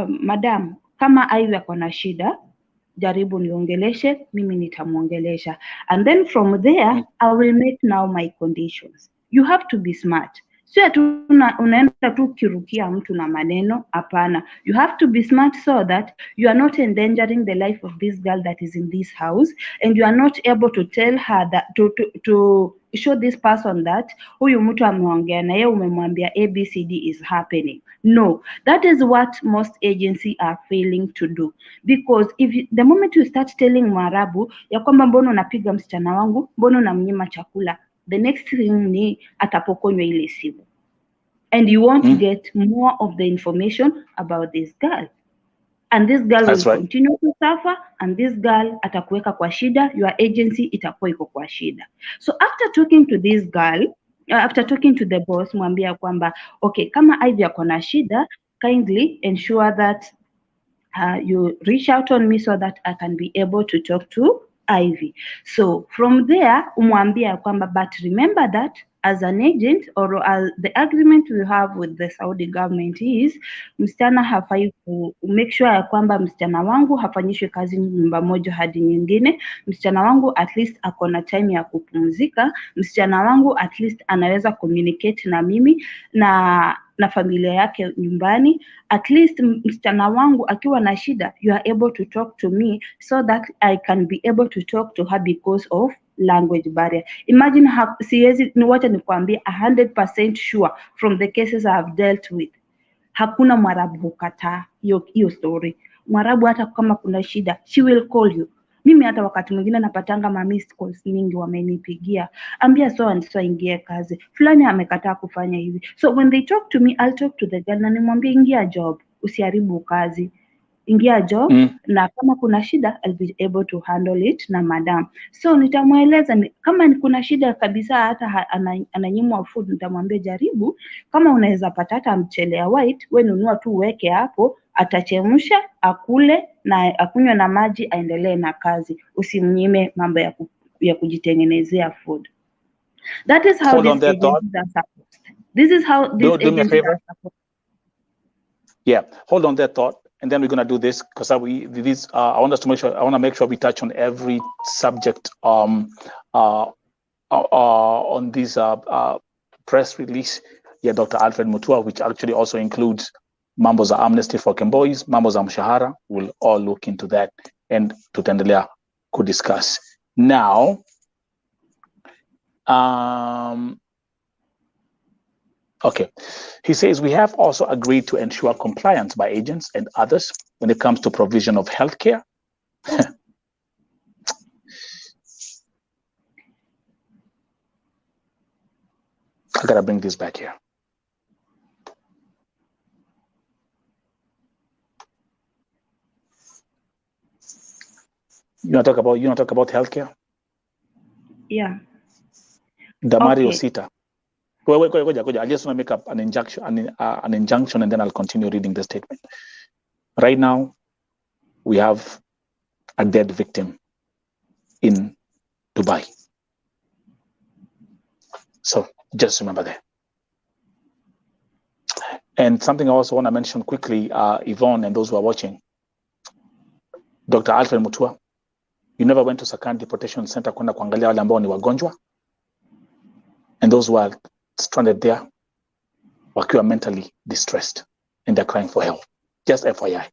madam, kama Ivy ako na shida, jaribu niongeleshe, mimi nitamuongelesha, and then from there I will make now my conditions. You have to be smart. Sio tu unaenda tu kirukia mtu na maneno, hapana. You have to be smart so that you are not endangering the life of this girl that is in this house, and you are not able to tell her that to show this person that huyu mtu ameongea na yeye umemwambia ABCD is happening. No, that is what most agencies are failing to do, because the moment you start telling Mwarabu ya kwamba mbona unapiga msichana wangu, mbona unamnyima chakula, the next thing ni atapokonywa ile simu, and you won't get more of the information about this girl, and this girl will continue to suffer, and this girl atakuweka kwa shida, your agency itakuwa iko kwa shida. So after talking to this girl, after talking to the boss, mwambia kwamba okay, kama Ivy ako na shida, kindly ensure that you reach out on me so that I can be able to talk to Ivy. So from there umwambia kwamba, but remember that as an agent, or as the agreement we have with the Saudi government is, msichana hafai make sure ya kwamba msichana wangu hafanyishwe kazi nyumba moja hadi nyingine, msichana wangu at least ako na time ya kupumzika, msichana wangu at least anaweza communicate na mimi na familia yake nyumbani, at least msichana wangu akiwa na shida, you are able to talk to me so that I can be able to talk to her because of language barrier. Imagine siwezi niwacha nikwambie 100% sure from the cases I have dealt with, hakuna Mwarabu hukataa hiyo story. Mwarabu hata kama kuna shida, she will call you. Mimi hata wakati mwingine napatanga ma missed calls mingi, wamenipigia, ambia so and so ingie kazi, fulani amekataa kufanya hivi. So when they talk to me, I'll talk to the girl na nimwambie ingia job, usiharibu kazi, ingia job, na kama kuna shida I'll be able to handle it na madam. So nitamweleza kama kuna shida kabisa, hata ananyimwa food, nitamwambia jaribu, kama unaweza pata hata mchele ya white, wewe nunua tu weke hapo, atachemsha akule na akunywe na maji, aendelee na kazi, usimnyime mambo ya kujitengenezea food. That is how these agencies are supposed. This is how these agencies are supposed. Yeah, hold on that thought, and then we're going to do this because I want us to make sure. I want to make sure we touch on every subject on this press release. Yeah, Dr. Alfred Mutua, which actually also includes mambo za amnesty for KEMBOIs, mambo za mshahara. We'll all look into that and tutaendelea could discuss. Now, okay, he says we have also agreed to ensure compliance by agents and others when it comes to provision of healthcare. I gotta bring this back here. You want to talk about healthcare? Yeah. Damari Osita. Wait. I just want to make up an injunction, and then I'll continue reading the statement. Right now, we have a dead victim in Dubai. So just remember that. And something I also want to mention quickly, Yvonne and those who are watching, Dr. Alfred Mutua, you never went to Sakani Deportation Center kwenda kuangalia wale ambao ni wagonjwa and those who are stranded there wakiwa mentally distressed and they're crying for help. Just FYI.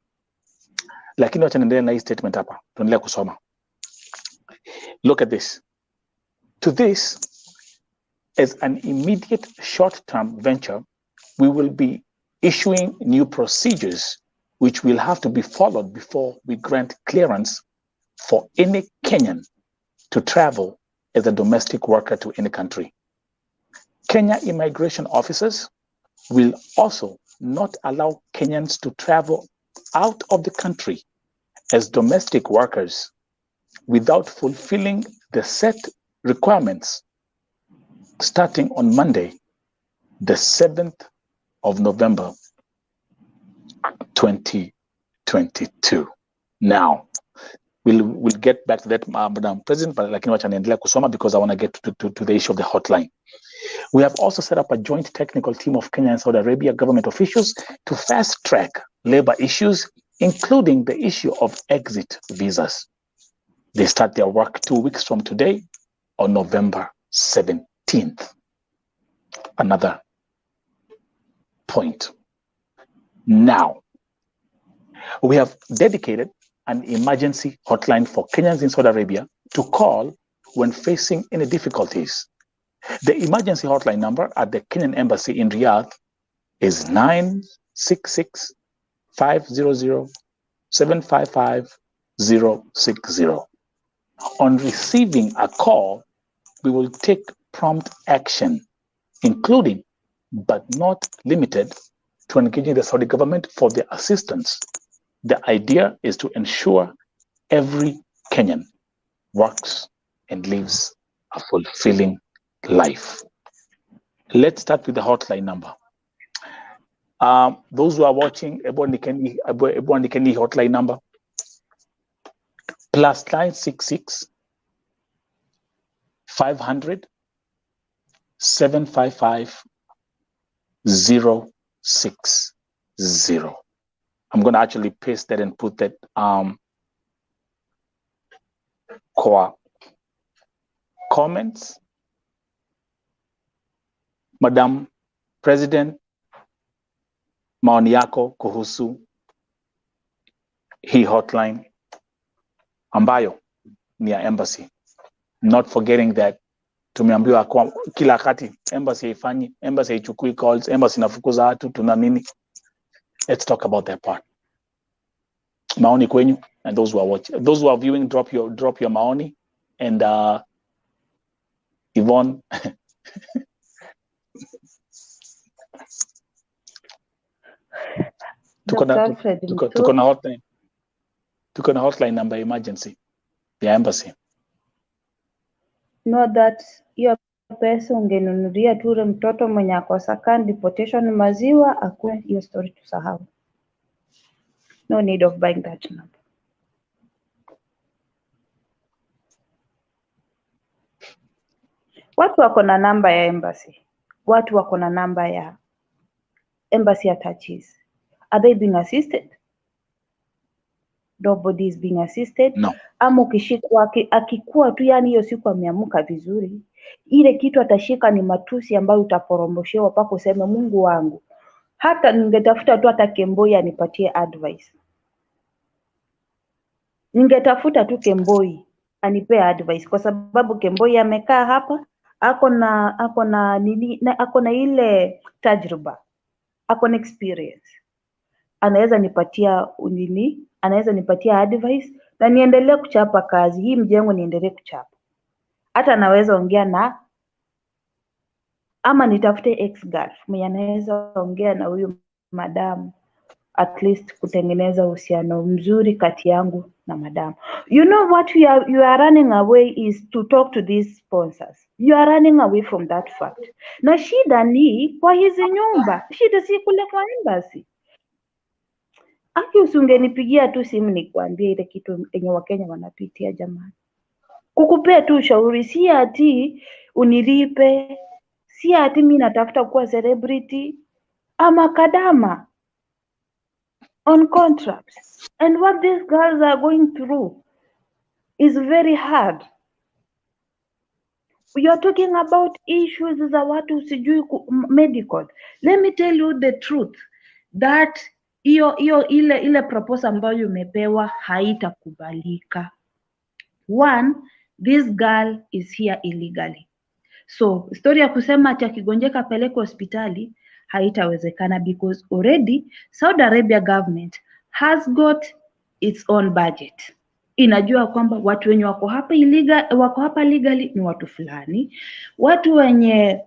Lakini wacha niendelee na hii statement hapa. Tuendelee kusoma. Look at this. To this, as an immediate short-term venture, we will be issuing new procedures which will have to be followed before we grant clearance for any Kenyan to travel as a domestic worker to any country. Kenya immigration officers will also not allow Kenyans to travel out of the country as domestic workers without fulfilling the set requirements starting on Monday, the 7th of November, 2022. Now, we'll get back to that, Madam President, but lakini wacha niendelea kusoma because I want to get to the issue of the hotline. We have also set up a joint technical team of Kenya and Saudi Arabia government officials to fast-track labor issues, including the issue of exit visas. They start their work 2 weeks from today on November 17th. Another point. Now, we have dedicated an emergency hotline for Kenyans in Saudi Arabia to call when facing any difficulties. The emergency hotline number at the Kenyan Embassy in Riyadh is 966-500-755-060. On receiving a call, we will take prompt action, including but not limited to engaging the Saudi government for their assistance. The idea is to ensure every Kenyan works and lives a fulfilling life. Let's start with the hotline number. Those who are watching, everyone can hotline number +966 500 755 060. I'm going to actually paste that and put that core comments. Madam President, maoni yako kuhusu hii hotline ambayo ni ya embassy. Not forgetting that tumeambiwa kwa kila wakati embassy haifanyi, embassy haichukui calls, embassy inafukuza watu, tuna nini. Let's talk about that part. Maoni kwenyu, and those who are watching, those who are viewing, drop your maoni, and Yvonne. Tuko na hotline number emergency ya embassy. Know that hiyo pesa ungenunulia tu ule mtoto mwenye akosa deportation maziwa, akue hiyo story tusahau. No need of buying that number. Watu wako na namba ya embassy. Watu wako na namba ya embassy attaches. Are they being assisted? Nobody is being assisted. No. Ama ukishikwa akikuwa tu, yani hiyo siku ameamuka vizuri, ile kitu atashika ni matusi ambayo utaporomoshewa pako useme Mungu wangu. Hata ningetafuta tu hata Kemboi anipatie advice. Ningetafuta tu Kemboi anipea advice, kwa sababu Kemboi amekaa hapa, ako na ile tajriba, ako na experience. Anaweza nipatia advice na niendelee kuchapa kazi hii, mjengo niendelee kuchapa. Hata naweza ongea ama nitafute ex-girl mwenye anaweza ongea na huyu madam, at least kutengeneza uhusiano mzuri kati yangu na madam. You know what you are running away is to talk to these sponsors. You are running away from that fact. Na shida ni kwa hizi nyumba, shida si kule kwa embassy. Aki usingenipigia tu simu nikwambie ile kitu yenye Wakenya wanapitia jamani. Kukupea tu ushauri, si ati unilipe, si ati mimi natafuta kuwa celebrity ama kadama on contracts. And what these girls are going through is very hard. We are talking about issues za watu sijui medical. Let me tell you the truth that ile proposal ambayo umepewa haitakubalika. One, this girl is here illegally. So story ya kusema ati akigonjeka peleke hospitali haitawezekana, because already Saudi Arabia government has got its own budget. inajua kwamba watu wenye wako hapa legally ni watu fulani, watu wenye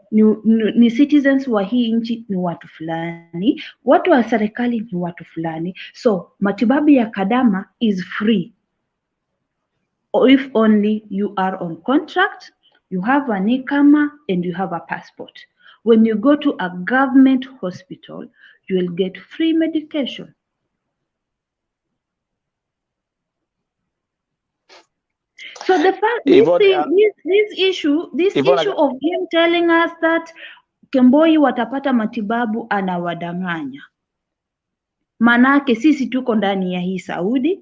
ni citizens wa hii nchi ni watu fulani, watu wa serikali ni watu fulani. So matibabu ya kadama is free if only you are on contract, you have an ikama and you have a passport. When you go to a government hospital, you will get free medication. So the fact this issue of him telling us that Kemboi watapata matibabu anawadanganya. Manake sisi tuko ndani ya hii Saudi,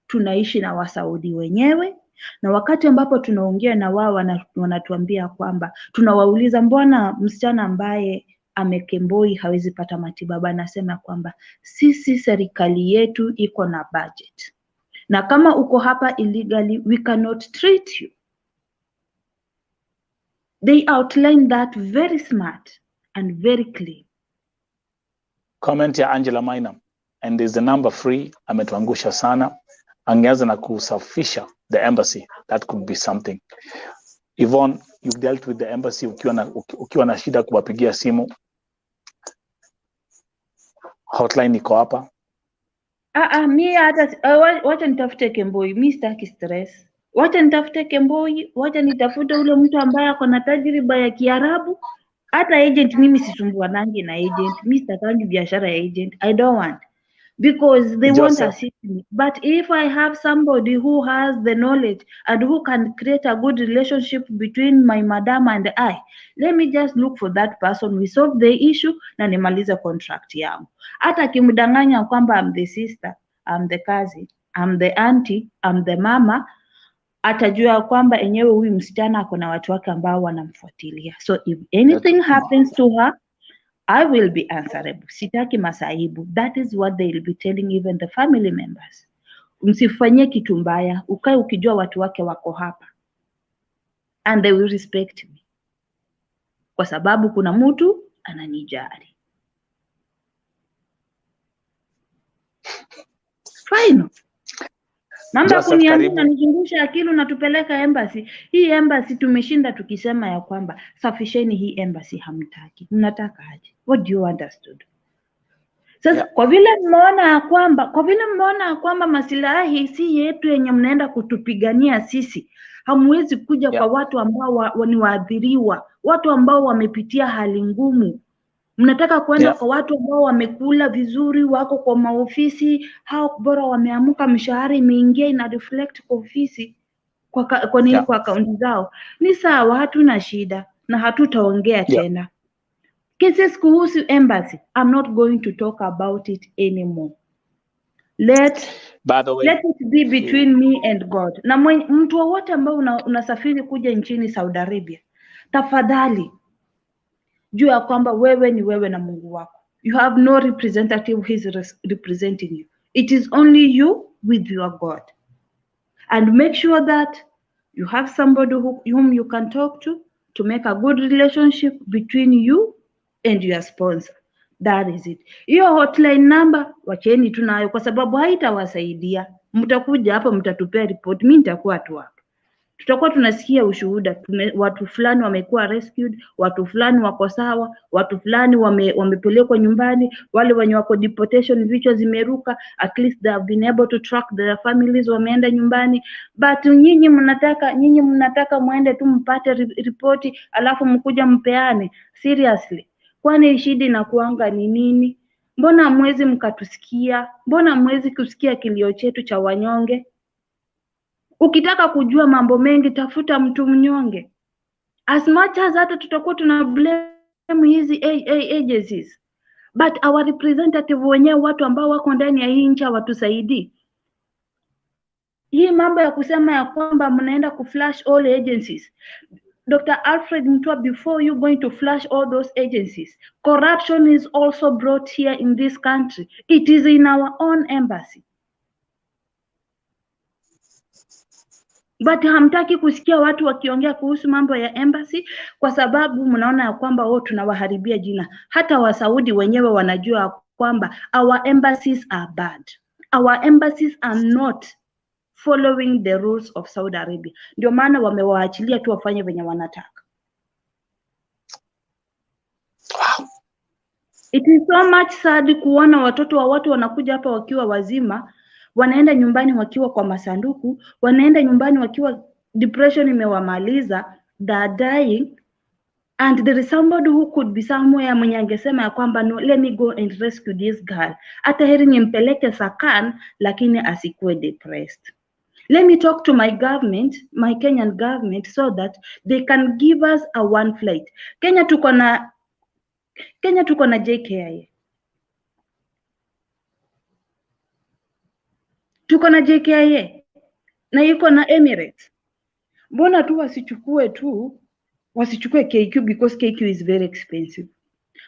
tunaishi na Wasaudi wenyewe, na wakati ambapo tunaongea na wao wanatuambia kwamba tunawauliza mbona msichana ambaye amekemboi hawezi pata matibabu, anasema kwamba sisi serikali yetu iko na budget. Na kama uko hapa illegally, we cannot treat you. They outline that very smart and very clear. Comment ya Angela Maina, and there's the number free, ametuangusha sana. Angeanza na kusafisha the embassy, that could be something. Yvonne, you've dealt with the embassy ukiwa na shida kuwapigia simu. Hotline iko hapa. Mi hata wacha nitafute Kemboi, mi sitaki stress. Wacha nitafute Kemboi, wacha nitafute ule mtu ambaye ako na tajriba ya Kiarabu. Hata agent mimi sisumbuanangi na agent. Mimi sitakangi biashara ya agent. I don't want. Because they want to assist me. But if I have somebody who has the knowledge and who can create a good relationship between my madam and I, let me just look for that person. We solve the issue na nimalize contract yangu. Hata kimdanganya kwamba I'm the sister, I'm the cousin, I'm the auntie, I'm the mama, atajua kwamba enyewe huyu msichana ako na watu wake ambao wanamfuatilia. So if anything happens to her, I will be answerable. Sitaki masaibu. That is what they will be telling even the family members. Msifanyie kitu mbaya, ukae ukijua watu wake wako hapa. And they will respect me. Kwa sababu kuna mtu ananijali. Fine. Mambo kuniambia nanizungusha akili unatupeleka embassy. Hii embassy tumeshinda tukisema ya kwamba safisheni hii embassy, hamtaki. Mnataka aje? What do you want us to do? Sasa kwa vile mmeona kwamba masilahi si yetu yenye mnaenda kutupigania sisi, hamwezi kuja kwa watu ambao ni waathiriwa, watu ambao wamepitia hali ngumu. Mnataka kwenda kwa watu ambao wamekula vizuri, wako kwa maofisi, hao bora wameamuka, mshahara imeingia, ina reflect kwa ofisi, kwa nini kwa akaunti zao. Ni sawa, hatuna shida na hatutaongea tena. Cases kuhusu embassy, I'm not going to talk about it anymore. Let it be between me and God. Na mtu wote ambao unasafiri kuja nchini Saudi Arabia, tafadhali jua ya kwamba wewe ni wewe na Mungu wako. You have no representative who is representing you. It is only you with your God. And make sure that you have somebody whom you can talk to make a good relationship between you and your sponsor. That is it. Hiyo hotline number wacheni tunayo kwa sababu haitawasaidia. Mtakuja hapa mtatupea report, mimi nitakuwa tu hapa. Tutakuwa tunasikia ushuhuda, watu fulani wamekuwa rescued, watu fulani wako sawa, watu fulani wamepelekwa nyumbani, wale wenye wako deportation vichwa zimeruka, at least they have been able to track their families, wameenda nyumbani. But nyinyi mnataka muende tu mpate ripoti alafu mkuja mpeane. Seriously, kwani shida inakuanga ni nini? Mbona hamwezi mkatusikia? Mbona hamwezi kusikia kilio chetu cha wanyonge? Ukitaka kujua mambo mengi, tafuta mtu mnyonge. As much as hata tutakuwa tuna blame hizi agencies, but our representative wenyewe, watu ambao wako ndani ya hii nchi hawatusaidii. Hii mambo ya kusema ya kwamba mnaenda kuflash all agencies. Dr. Alfred Mtua, before you going to flash all those agencies, corruption is also brought here in this country. It is in our own embassy. But hamtaki kusikia watu wakiongea kuhusu mambo ya embassy kwa sababu mnaona ya kwamba tunawaharibia jina. Hata Wasaudi wenyewe wanajua kwamba our embassies are bad. Our embassies are not following the rules of Saudi Arabia. Ndio maana wamewaachilia tu wafanye venye wanataka. It is so much sad kuona watoto wa watu wanakuja hapa wakiwa wazima, wanaenda nyumbani wakiwa kwa masanduku, wanaenda nyumbani wakiwa depression imewamaliza, they are dying, and there is somebody who could be somewhere mwenye angesema ya kwamba no, let me go and rescue this girl. Hata heri nimpeleke Sakan, lakini asikuwe depressed. Let me talk to my government, my Kenyan government, so that they can give us a one flight. Kenya tuko na JKIA. Tuko na JKIA na yuko na Emirates. Mbona tu wasichukue KQ, because KQ is very expensive.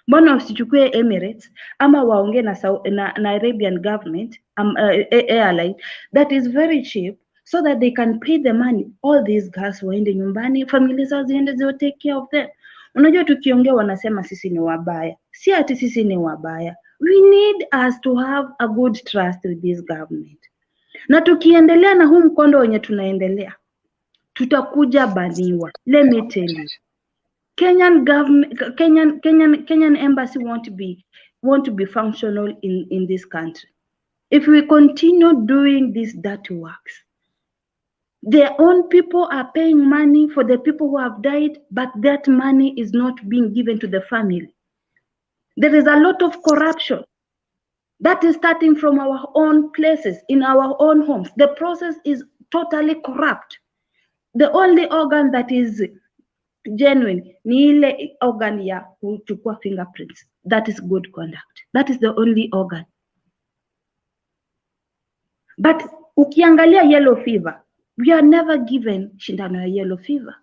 Mbona wasichukue Emirates ama waongee na Arabian government airline that is very cheap, so that they can pay the money. All these girls waende nyumbani, familia zao ziende, they will take care of them. Unajua tukiongea wanasema sisi ni wabaya. Si ati sisi ni wabaya. We need us to have a good trust with this government. Na tukiendelea na huu mkondo wenye tunaendelea, tutakuja baniwa. Let me tell you. Kenyan government, Kenyan embassy won't be functional in this country if we continue doing these dirty works. Their own people are paying money for the people who have died, but that money is not being given to the family. There is a lot of corruption that is starting from our own places, in our own homes. The process is totally corrupt. The only organ that is genuine ni ile organ ya kuchukua fingerprints. That is good conduct. That is the only organ. But ukiangalia yellow fever, we are never given shindano ya yellow fever.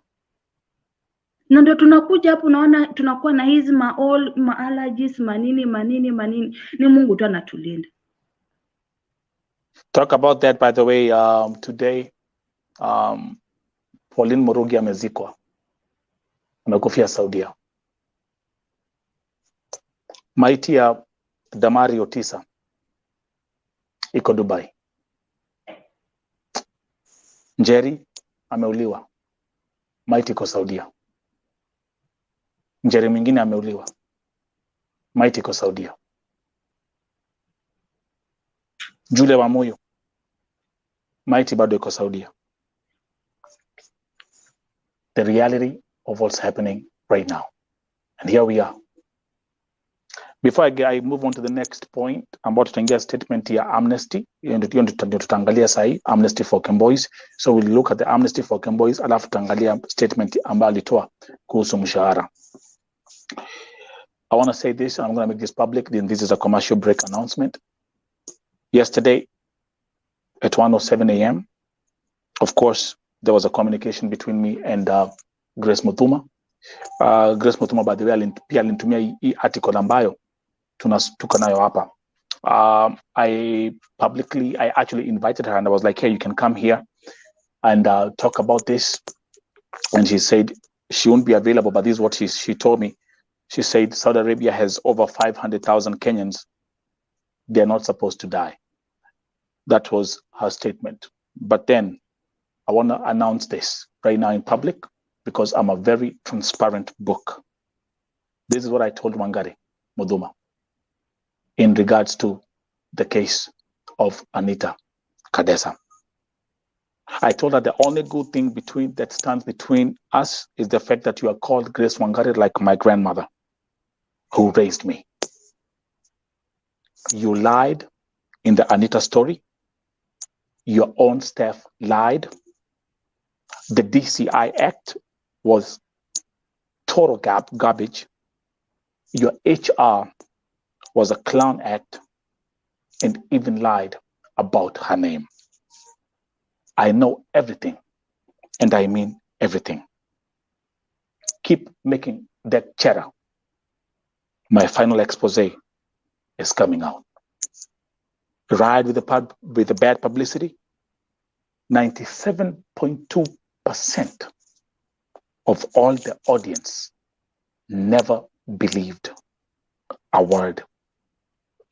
Na ndio tunakuja hapo, unaona tunakuwa na hizi ma allergies manini. Ni Mungu tu anatulinda. Talk about that, by the way. Today Pauline Murugi amezikwa, amekufia Saudia. Maiti ya Damari Otisa iko Dubai. Njeri ameuliwa, maiti iko Saudia. Njeri mwingine ameuliwa, maiti iko Saudia. Julia Wamuyu, maiti bado iko Saudia. The reality of what's happening right now. And here we are. Before I move on to the next point, I'm about to get a statement here, Amnesty. Amnesty for KEMBOIs. So we'll look at the Amnesty for KEMBOIs, alafu tuangalia statement ambayo alitoa kuhusu mshahara. I want to say this, and I'm going to make this public, then this is a commercial break announcement. Yesterday at 1:07 a.m., of course, there was a communication between me and Grace Muthuma. Grace Muthuma, by the way, pia alinitumia hii article ambayo tuko nayo hapa. I actually invited her and I was like, hey, you can come here and talk about this. And she said she won't be available, but this is what she told me. She said Saudi Arabia has over 500,000 Kenyans. They're not supposed to die. That was her statement. But then I want to announce this right now in public because I'm a very transparent book. This is what I told Wangari Muthuma in regards to the case of Anita Kadesa. I told her the only good thing that stands between us is the fact that you are called Grace Wangari, like my grandmother who raised me. You lied in the Anita story. Your own staff lied. The DCI Act was total garbage. Your HR was a clown act and even lied about her name. I know everything, and I mean everything. Keep making that chatter. My final expose is coming out. Ride with the bad publicity. 97.2% of all the audience never believed a word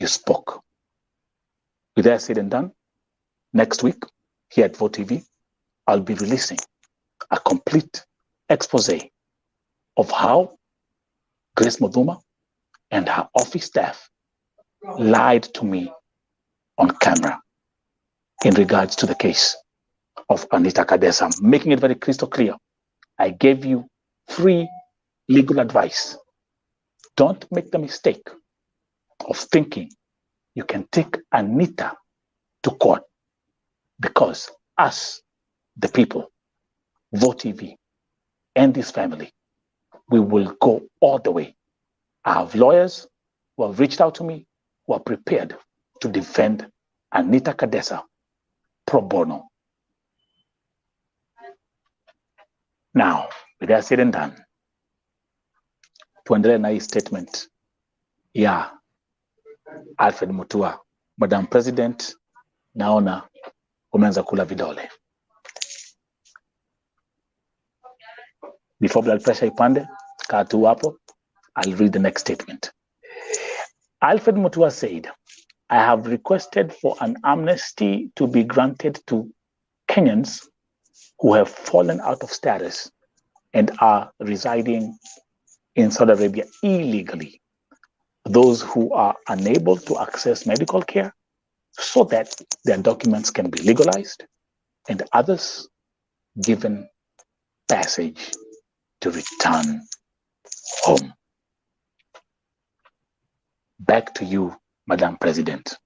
you spoke. With that said and done, next week, here at Vote TV, I'll be releasing a complete expose of how Grace Muthuma and her office staff lied to me on camera in regards to the case of Anita Kadesa. I'm making it very crystal clear. I gave you free legal advice. Don't make the mistake of thinking you can take Anita to court, because us, the people, Vote TV, and this family, we will go all the way. I have lawyers who have reached out to me, who are prepared to defend Anita Kadesa pro bono. Now, with that said and done, tuendelee na hii statement ya Alfred Mutua. Madam President, naona umeanza kula vidole. Before blood pressure ipande, kaa tu hapo, I'll read the next statement. Alfred Mutua said, I have requested for an amnesty to be granted to Kenyans who have fallen out of status and are residing in Saudi Arabia illegally. Those who are unable to access medical care so that their documents can be legalized, and others given passage to return home. Back to you, Madam President.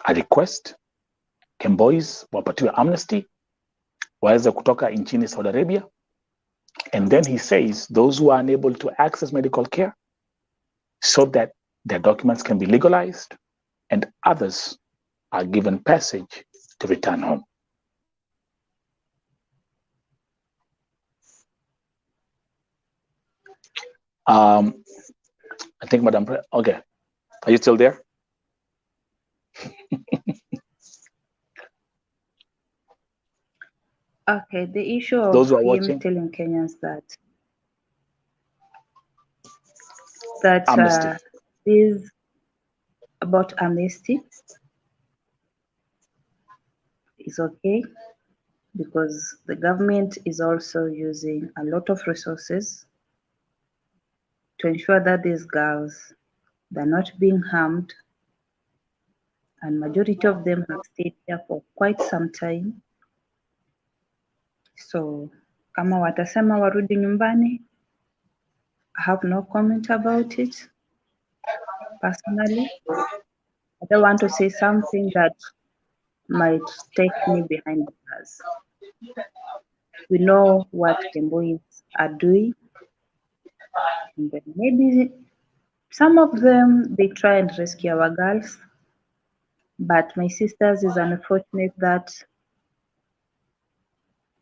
I request KEMBOIs wapatiwe amnesty, waweze kutoka nchini Saudi Arabia. And then he says those who are unable to access medical care so that their documents can be legalized, and others are given passage to return home. I think, Madam President, okay. Are you still there? Okay, the issue of Those who are him watching, telling Kenyans that amnesty. is about amnesty is okay, because the government is also using a lot of resources to ensure that these girls, they're not being harmed, and majority of them have stayed here for quite some time. So kama watasema warudi nyumbani, I have no comment about it. Personally, I don't want to say something that might take me behind the bars. We know what KEMBOIs are doing, and then maybe some of them, they try and rescue our girls. But my sisters, is unfortunate that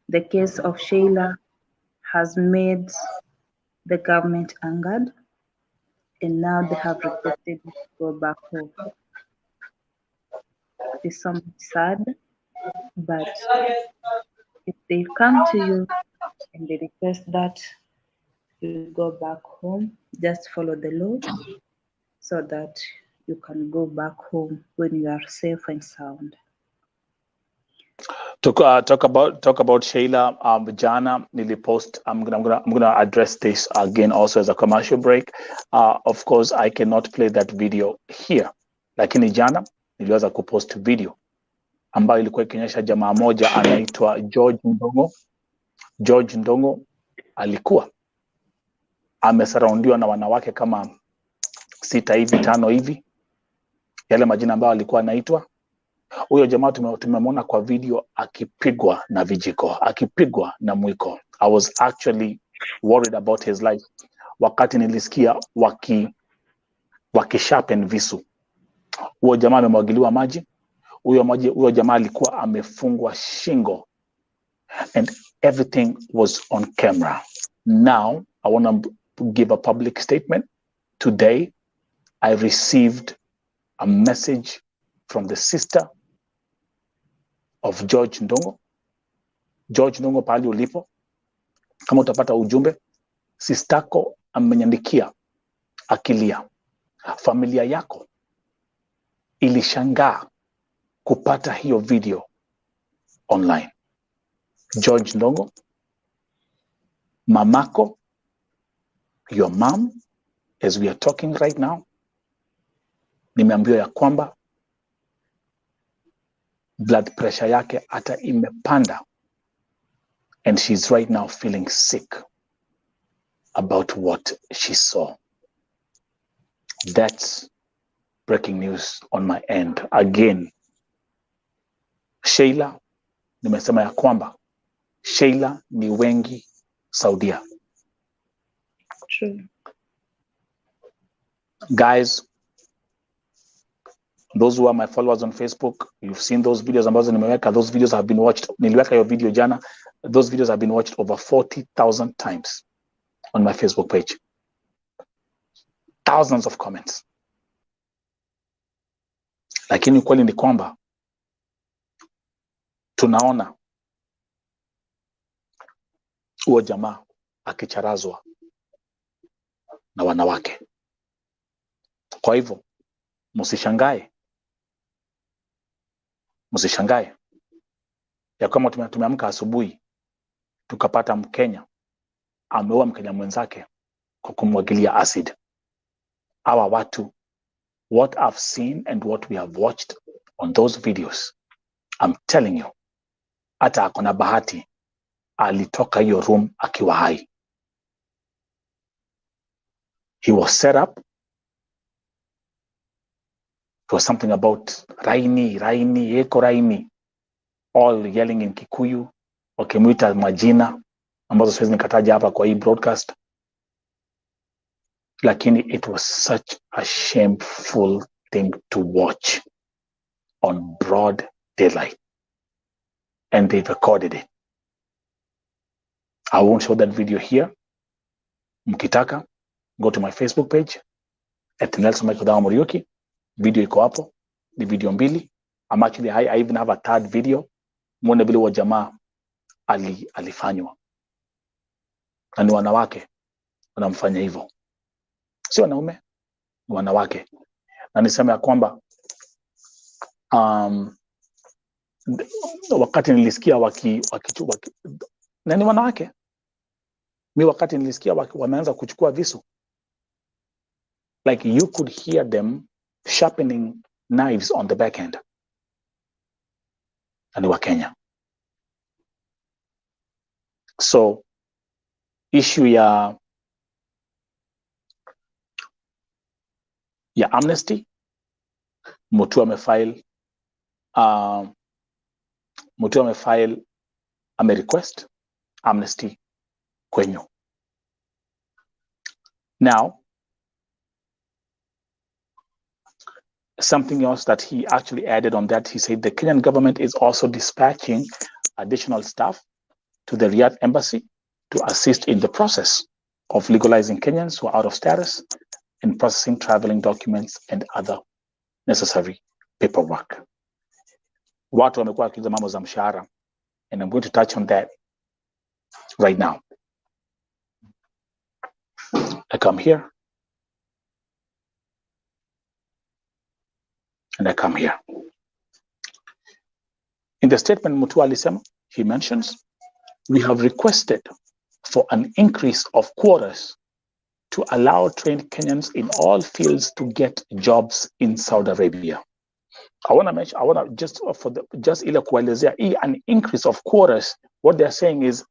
the case of Sheila has made the government angered, and now they have requested to go back home. It's somewhat sad, but if they come to you and they request that you go back home, just follow the law so that you can go back home when you are safe and sound. Talk about Sheila. Jana nilipost. I'm gonna address this again also as a commercial break. Of course, I cannot play that video here, lakini jana niliweza kupost video ambayo ilikuwa ikionyesha jamaa moja anaitwa George Ndongo. George Ndongo alikuwa amesaraundiwa na wanawake kama 6 hivi 5 hivi, yale majina ambayo alikuwa anaitwa. Huyo jamaa tumemwona kwa video akipigwa na vijiko, akipigwa na mwiko. I was actually worried about his life wakati nilisikia wakisharpen visu. Huyo jamaa amemwagiliwa maji. Huyo jamaa alikuwa amefungwa shingo, and everything was on camera. Now I want to give a public statement. Today I received a message from the sister of George Ndongo. George Ndongo, pali ulipo, kama utapata ujumbe, sistako amenyandikia akilia. Familia yako ilishangaa kupata hiyo video online. George Ndongo, mamako, your mom, as we are talking right now, nimeambiwa ya kwamba blood pressure yake hata imepanda, and she's right now feeling sick about what she saw. That's breaking news on my end. Again, Sheila, nimesema ya kwamba Sheila ni wengi Saudia. True. Guys, those who are my followers on Facebook, you've seen those videos ambazo nimeweka. Those videos have been watched. Niliweka your video jana. Those videos have been watched over 40,000 times on my Facebook page. Thousands of comments. Lakini kweli ni kwamba tunaona huo jamaa akicharazwa na wanawake. Kwa hivyo msishangae ya kama tumeamka asubuhi tukapata Mkenya ameua Mkenya mwenzake kwa kumwagilia acid. Hawa watu, what I've seen and what we have watched on those videos, I'm telling you, hata akona bahati alitoka hiyo room akiwa hai. He was set up. It was something about Raini, Eko Raini, all yelling in Kikuyu, wakimuita majina ambazo siwezi nikataja hapa kwa hii broadcast. Lakini it was such a shameful thing to watch on broad daylight. And they recorded it. I won't show that video here. Mkitaka, go to my Facebook page at Nelson Michael Dawa Muriuki. Video iko hapo. Ni video mbili. I even have a third video. Mwone vile wa jamaa alifanywa. Na ni wanawake wanamfanya hivyo. Si wanaume, ni wanawake. Na nisema ya kwamba wakati nilisikia na ni wanawake. Wakati nilisikia wameanza kuchukua visu, like you could hear them sharpening knives on the back end. And wa Kenya. So issue ya amnesty, Mutua amefile request amnesty kwenyu. Now, something else that he actually added on that, he said the Kenyan government is also dispatching additional staff to the Riyadh embassy to assist in the process of legalizing Kenyans who are out of status and processing traveling documents and other necessary paperwork. Watu wamekuwa wakiuliza mambo za mshahara, and I'm going to touch on that right now. I come here and I come here. In the statement Mutua alisema, he mentions, we have requested for an increase of quotas to allow trained Kenyans in all fields to get jobs in Saudi Arabia. I want to just ile kuelezea an increase of quotas. What they're saying is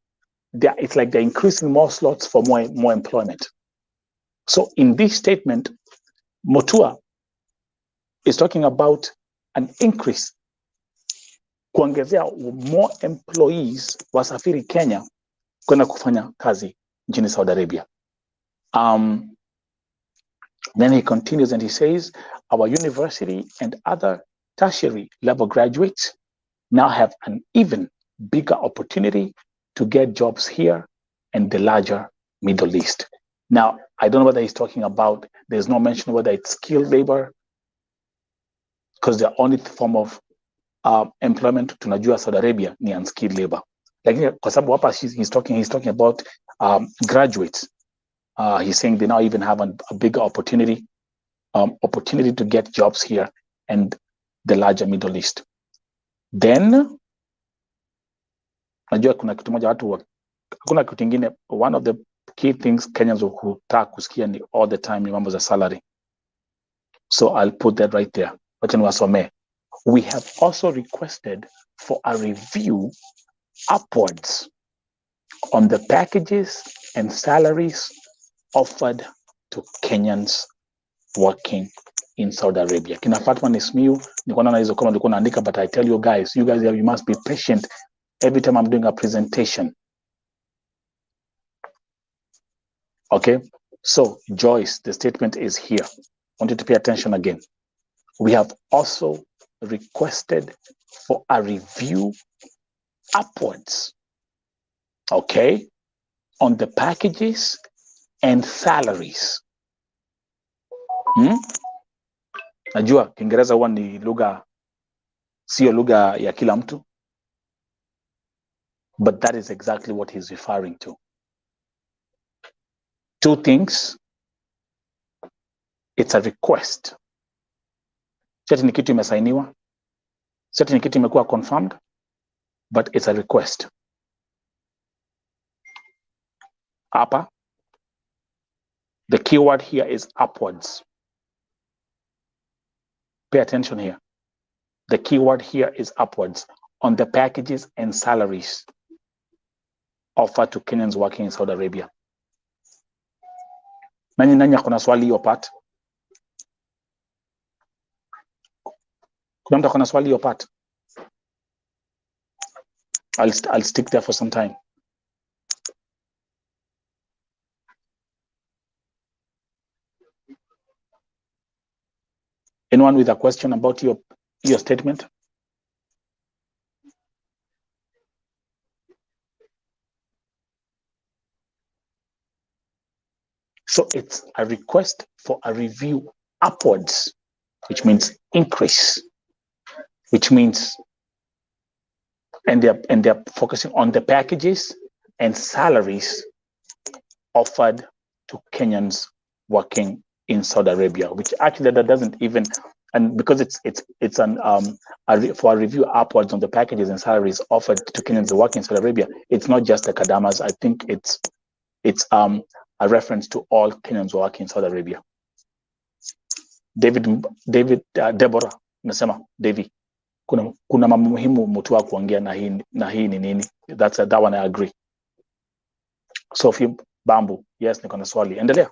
it's like they're increasing more slots for more employment. So in this statement, Mutua is talking about an increase, kuongezea more employees wasafiri Kenya kwenda kufanya kazi nchini Saudi Arabia. Then he continues and he says, our university and other tertiary level graduates now have an even bigger opportunity to get jobs here and the larger Middle East. Now, I don't know whether he's talking about, there's no mention whether it's skilled labor, because the only form of employment tunajua Saudi Arabia ni unskilled labor. Lakini kwa sababu hapa he's talking about graduates. He's saying they now even have a bigger opportunity to get jobs here and the larger Middle East. Then Najua kuna kitu moja hakuna kitu kingine. One of the key things Kenyans hutaka kusikia ni all the time ni mambo za salary. So I'll put that right there. Wacha niwasomee. We have also requested for a review upwards on the packages and salaries offered to Kenyans working in Saudi Arabia. Kina Fatma Nismiu, nilikuwa naona hizo kama nilikuwa naandika, but I tell you guys you must be patient every time I'm doing a presentation. Okay, so Joyce, the statement is here. I want you to pay attention again. We have also requested for a review upwards, okay, on the packages and salaries. Najua Kiingereza huwa ni lugha, sio lugha ya kila mtu, but that is exactly what he's referring to. Two things. It's a request. Seti ni kitu imesainiwa, seti ni kitu imekuwa confirmed, but it's a request. Hapa, the keyword here is upwards. Pay attention here. The keyword here is upwards on the packages and salaries offered to Kenyans working in Saudi Arabia. Nani akona swali hiyo part? Kuna mtu akona swali hiyo part? I'll stick there for some time. Anyone with a question about your statement? So it's a request for a review upwards, which means increase, which means, and they're focusing on the packages and salaries offered to Kenyans working in Saudi Arabia, which actually that doesn't even, and because it's an for a review upwards on the packages and salaries offered to Kenyans working in Saudi Arabia, it's not just the Kadamas. I think it's a reference to all Kenyans working in Saudi Arabia. Deborah, nasema David, kuna mambo muhimu mtu wa kuongea na hii ni nini? That one I agree. Sophie Bambu, yes, niko na swali. Endelea.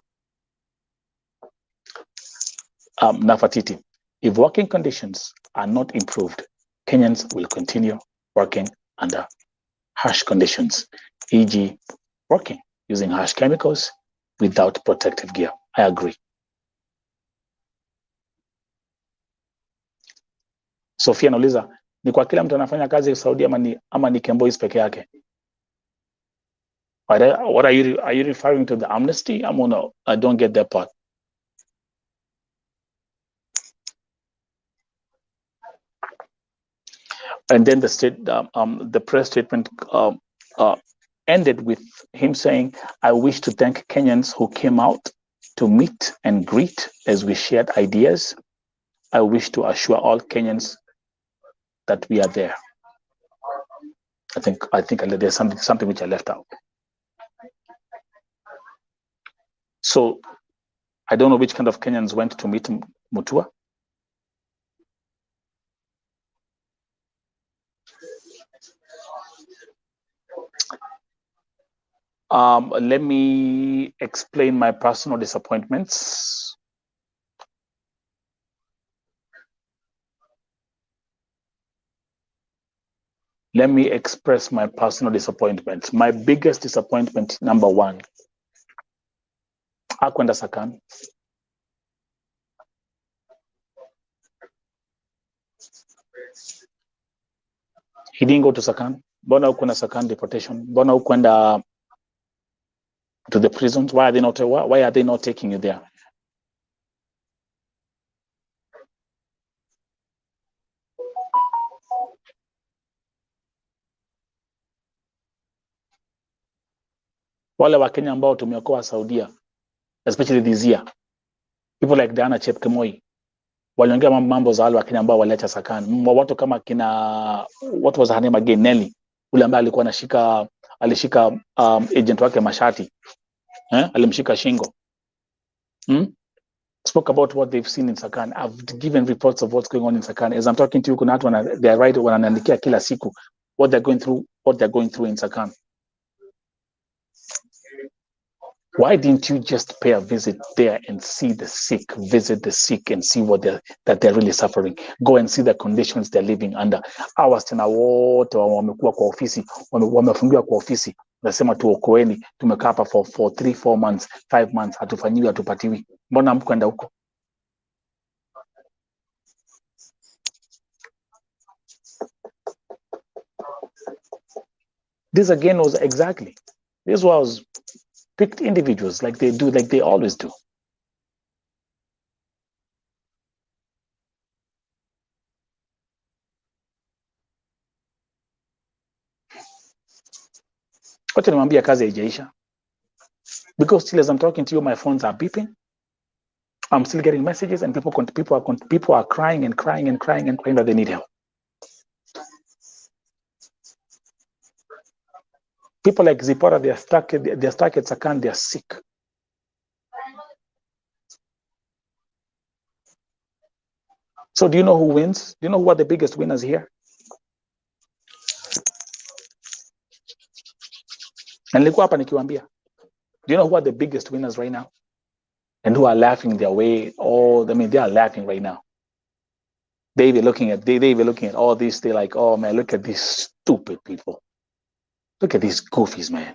Nafatiti, if working conditions are not improved, Kenyans will continue working under harsh conditions, e.g. working using harsh chemicals without protective gear. I agree. Sophia nauliza, ni kwa kila mtu anafanya kazi Saudi ama ni KEMBOIs peke yake? What are you referring to, the amnesty? No, I don't get that part. And then the press statement ended with him saying, I wish to thank Kenyans who came out to meet and greet as we shared ideas. I wish to assure all Kenyans that we are there. I think there's something which I left out. So I don't know which kind of Kenyans went to meet Mutua. Let me explain my personal disappointments. Let me express my personal disappointments. My biggest disappointment, number one, hakwenda Sakan. He didn't go to Sakan. Mbona hukwenda Sakan deportation? Mbona hukwenda to the prisons? Why are they not taking you there? Wale wa Kenya ambao tumeokoa Saudia, especially this year, people like Diana Chepkemoi, waliongea mambo za wale wa Kenya ambao waliacha Sakan. Watu kama kina, what was her name again, Nelly. ule ambaye alikuwa alishika agent wake mashati, alimshika shingo. Spoke about what they've seen in Sakan. I've given reports of what's going on in Sakan. As I'm talking to you, kuna watu they are right wananiandikia kila siku what they're going through in Sakan. Why didn't you just pay a visit there and see the sick, visit the sick and see what they're really suffering? Go and see the conditions they're living under. Hours tena wote wamekuwa kwa ofisi, wamefungiwa kwa ofisi. Nasema tuokoeni, tumekaa hapa for 3, 4 months, 5 months, hatufanyiwi, hatupatiwi. Mbona mkwenda huko? This again was exactly, this was picked individuals like they always do. Wacha nimwambia kazi haijaisha. Because still as I'm talking to you, my phones are beeping. I'm still getting messages and people are crying and crying and crying and crying that they need help. People like Zipporah, they're stuck at Sakan, they're sick. So do you know who wins? Do you know who are the biggest winners here? And nilikuwa hapa nikiwaambia, do you know who are the biggest winners right now? And who are laughing their way? They are laughing right now. They be looking at all this, they're like, oh man, look at these stupid people. Look at these goofies, man.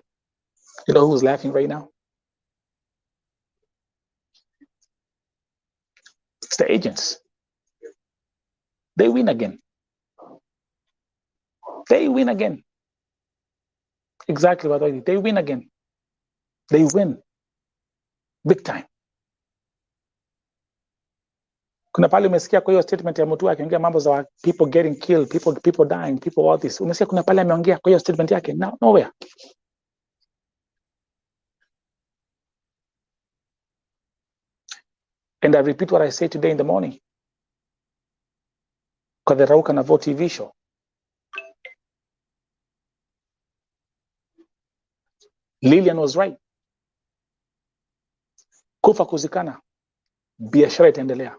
You know who's laughing right now? It's the agents. They win again. They win again. Exactly what I did. They win again. They win. Big time. Kuna pale umesikia kwa hiyo statement ya mtu akiongea mambo za people getting killed, people dying, people all this. Umesikia kuna pale ameongea kwa hiyo statement yake? No, nowhere. And I repeat what I said today in the morning. Kwa the Rauka na Vote TV show. Lillian was right. Kufa kuzikana. Biashara itaendelea.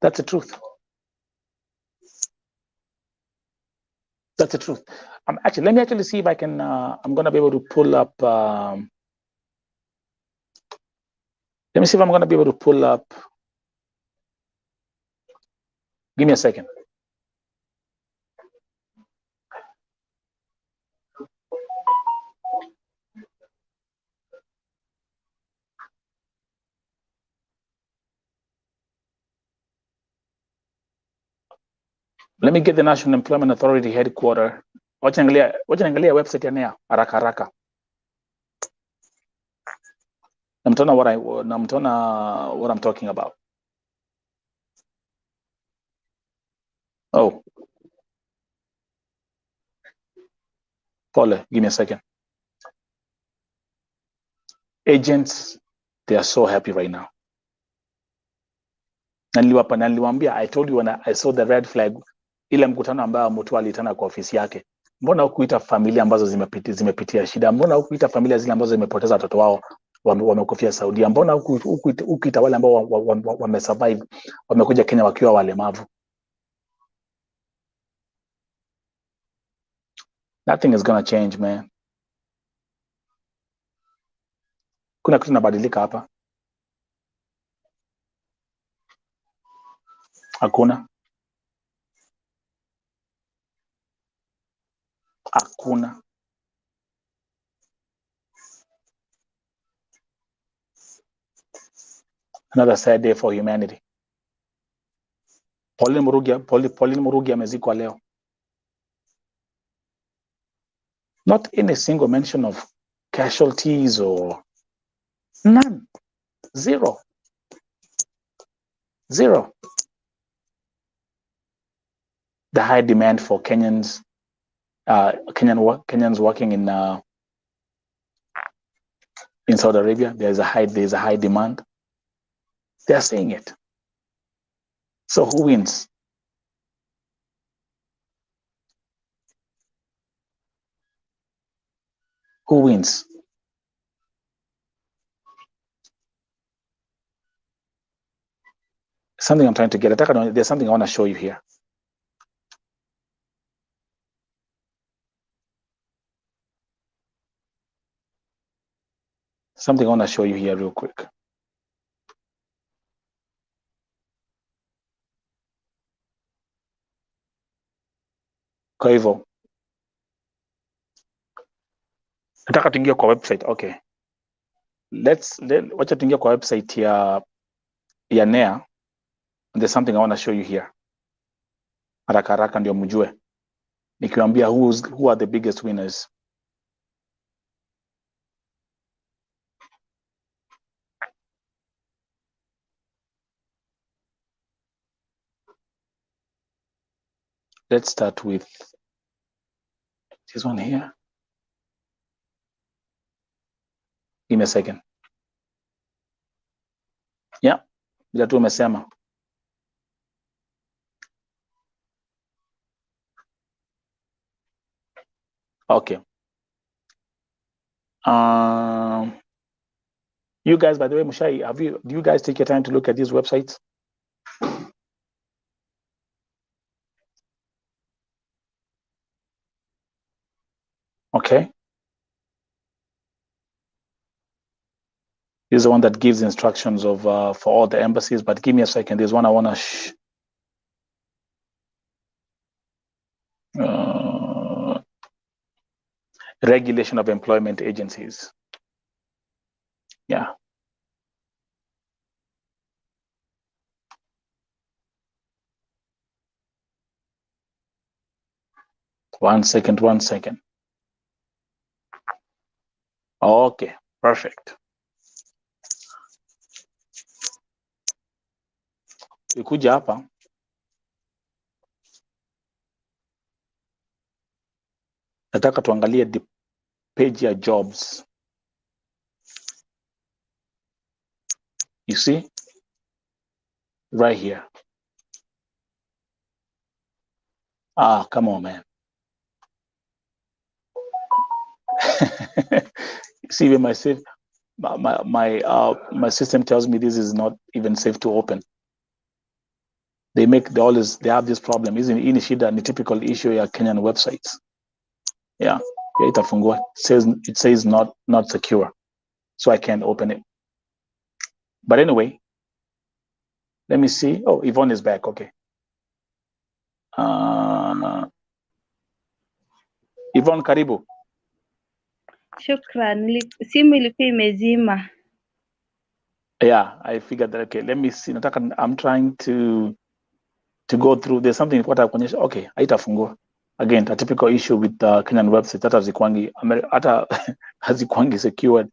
That's the truth. That's the truth. Let me actually see if I can, I'm going to be able to pull up, let me see if I'm going to be able to pull up. Give me a second. Let me get the National Employment Authority headquarters. Wacha niangalia website ya NEA haraka. Namtona what I'm talking about. Oh. Pole, give me a second. Agents, they are so happy right now. Niliwaambia, I told you when I saw the red flag, ile mkutano ambao mtu alitana kwa ofisi yake. Mbona hukuita familia ambazo zimepitia shida? Mbona hukuita familia zile ambazo zimepoteza watoto wao wamekufia Saudia? Mbona hukuita wale ambao wamesurvive wamekuja Kenya wakiwa walemavu? Nothing is gonna change, man. Kuna kitu kinabadilika hapa? Hakuna. Another sad day for humanity. Pauline Murugi amezikwa leo. Not in a single mention of casualties or none. Zero. The high demand for Kenyans working in Saudi Arabia, there's a high demand. They are saying it. So who wins? Who wins? Something I'm trying to get. There's something I want to show you here. Something I want to show you here real quick. Kwa hivyo nataka tuingie kwa website. Okay, wacha tuingie kwa website ya NEA. There's something I want to show you here. Haraka haraka ndio mjue. Nikiwaambia who are the biggest winners. Let's start with this one here. Give me a second. Yeah, bila tu umesema. Okay. You guys, by the way, Mushai, do you guys take your time to look at these websites? Okay. This is the one that gives instructions of for all the embassies, but give me a second. There's one I want to regulation of employment agencies. Yeah. One second. Okay, perfect. Ikuja hapa. Nataka tuangalie the page ya jobs. You see? Right here. Ah, come on, man. See, when my system tells me this is not even safe to open. They have this problem. Isn't ini shida ni typical issue ya Kenyan websites. Yeah, itafungua. It says not secure, so I can't open it. But anyway, let me see. Oh, Yvonne is back. Okay. Yvonne, karibu. Shukran. Simu ilikuwa imezima. Yeah, I figured that. Okay, let me see. I'm trying to go through. There's something what I kuonyesha. Okay, haitafungua. Again, a typical issue with Kenyan websites. Hata hazikwangi secured.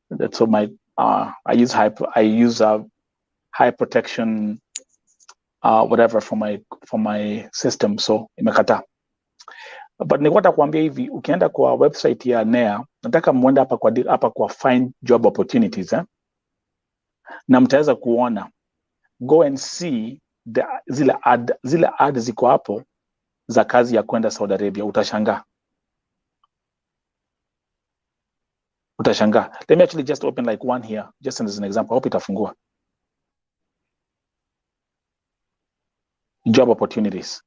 That's so my I use high protection whatever for my system, so imekata. But nilikuwa kuambia hivi, ukienda kwa website ya NEA, nataka muende hapa kwa find job opportunities na mtaweza kuona, go and see zile ad ziko hapo za kazi ya kwenda Saudi Arabia. Utashangaa. Let me actually just open like one here, just as an example. Hope itafungua. Job opportunities.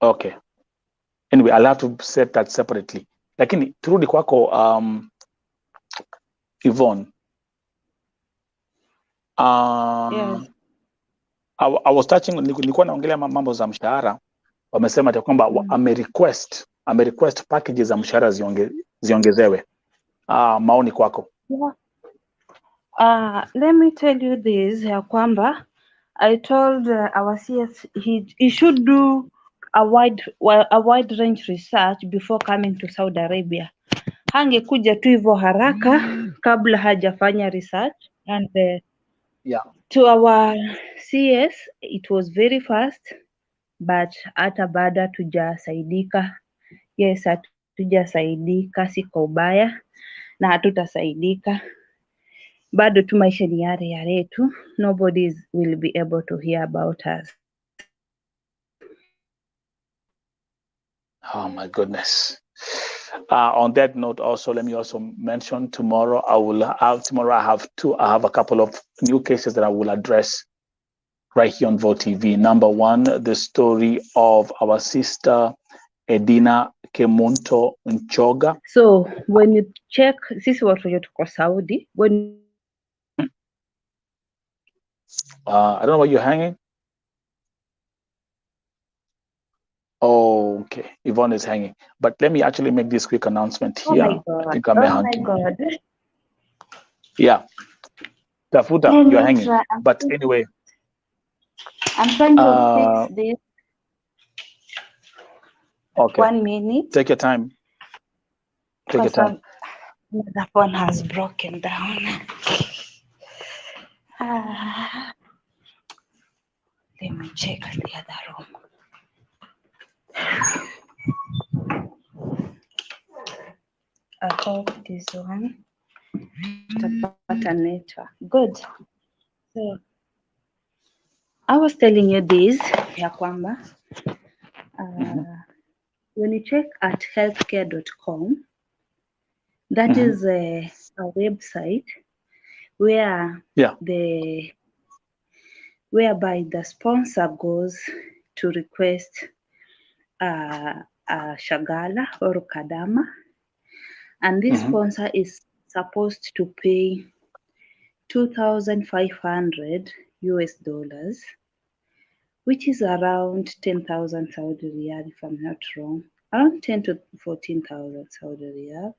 Okay. Anyway, I'll have to set that separately. Lakini turudi kwako Yvonne. Yes. I was touching, nilikuwa naongelea mambo za mshahara. Wamesema ati kwamba amerequest packages za mshahara ziongezewe. Maoni kwako? Let me tell you this ya kwamba I told our CS he should do a wide range research before coming to Saudi Arabia. Hangekuja tu hivyo haraka kabla hajafanya research, and yeah, to our CS it was very fast. but hata bado hatujasaidika. Yes, hatujasaidika, si kwa ubaya na hatutasaidika. Bado tu maisha ni yale yale tu. Nobody will be able to hear about us. Oh my goodness. On that note, also let me also mention tomorrow. I have a couple of new cases that I will address right here on Vote TV. Number one, the story of our sister Edina Kemunto Nchoga. So when you check, sisi watu wenye tuko Saudi, when you check I don't know why you're hanging. Oh, okay. Yvonne is hanging. But let me actually make this quick announcement oh here. my I god, think I'm oh my hunting. god. Yeah. Tafuta, Let you're me hanging. try. But anyway. I'm trying to fix this. Okay. 1 minute. Take your time. Take your time. That one has broken down. Ah, let me check the other room. I hope this one tutapata network. Good. So I was telling you this ya kwamba when you check at healthcare.com, that is a website where whereby the sponsor goes to request a shagala or kadama, and this sponsor is supposed to pay 2,500 US dollars, which is around 10,000 Saudi riyal, if I'm not wrong. Around 10 to 14,000 Saudi riyal,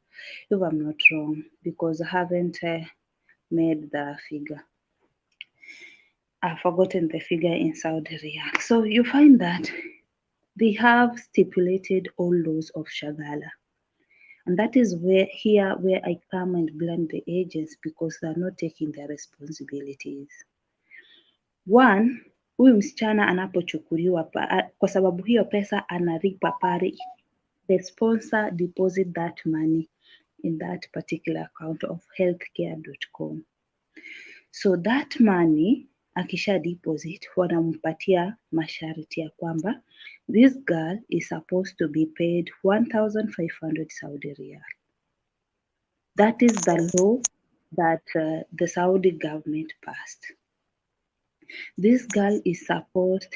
if I'm not wrong, because I haven't made the figure. I've forgotten the figure in Saudi riyal. So you find that they have stipulated all laws of shagala. And that is where I come and blame the agents, because they're not taking their responsibilities. One, huyu msichana anapochukuliwa kwa sababu hiyo pesa analipa pale, the sponsor deposit that money in that particular account of healthcare.com. So that money akisha deposit, wanampatia masharti ya kwamba this girl is supposed to be paid 1,500 Saudi riyal. That is the law that the Saudi government passed. This girl is supposed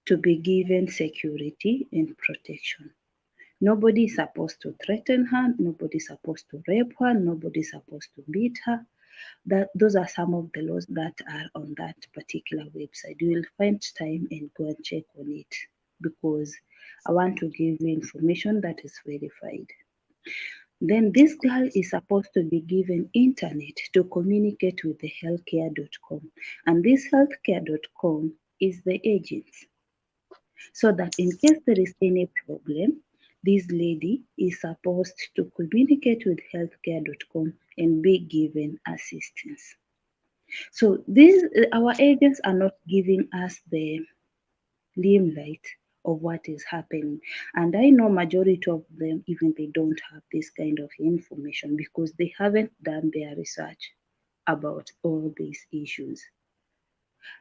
to be given security and protection. Nobody is supposed to threaten her. Nobody is supposed to rape her. Nobody is supposed to beat her. Those are some of the laws that are on that particular website. You will find time and go and check on it, because I want to give you information that is verified. Then this girl is supposed to be given internet to communicate with the healthcare.com. And this healthcare.com is the agents. So that in case there is any problem, this lady is supposed to communicate with healthcare.com and be given assistance. So our agents are not giving us the limelight of what is happening. And I know majority of them, even they don't have this kind of information, because they haven't done their research about all these issues.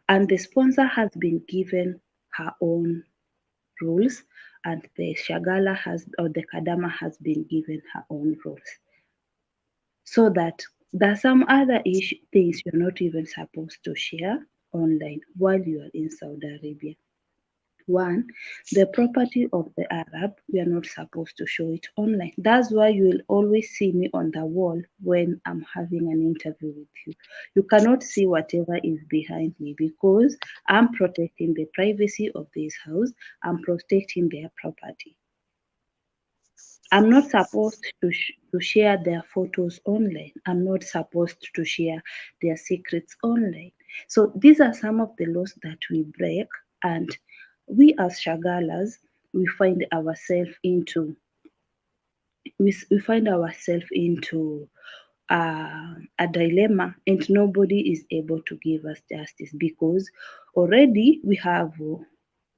And the sponsor has been given her own rules, and the shagala or the kadama has been given her own rules. So that there are some other things you're not even supposed to share online while you are in Saudi Arabia. One, the property of the Arab, we are not supposed to show it online. That's why you will always see me on the wall when I'm having an interview with you. You cannot see whatever is behind me, because I'm protecting the privacy of this house. I'm protecting their property. I'm not supposed to share their photos online. I'm not supposed to share their secrets online. So these are some of the laws that we break, and we as shagalas, we find ourselves into a dilemma, and nobody is able to give us justice, because already we have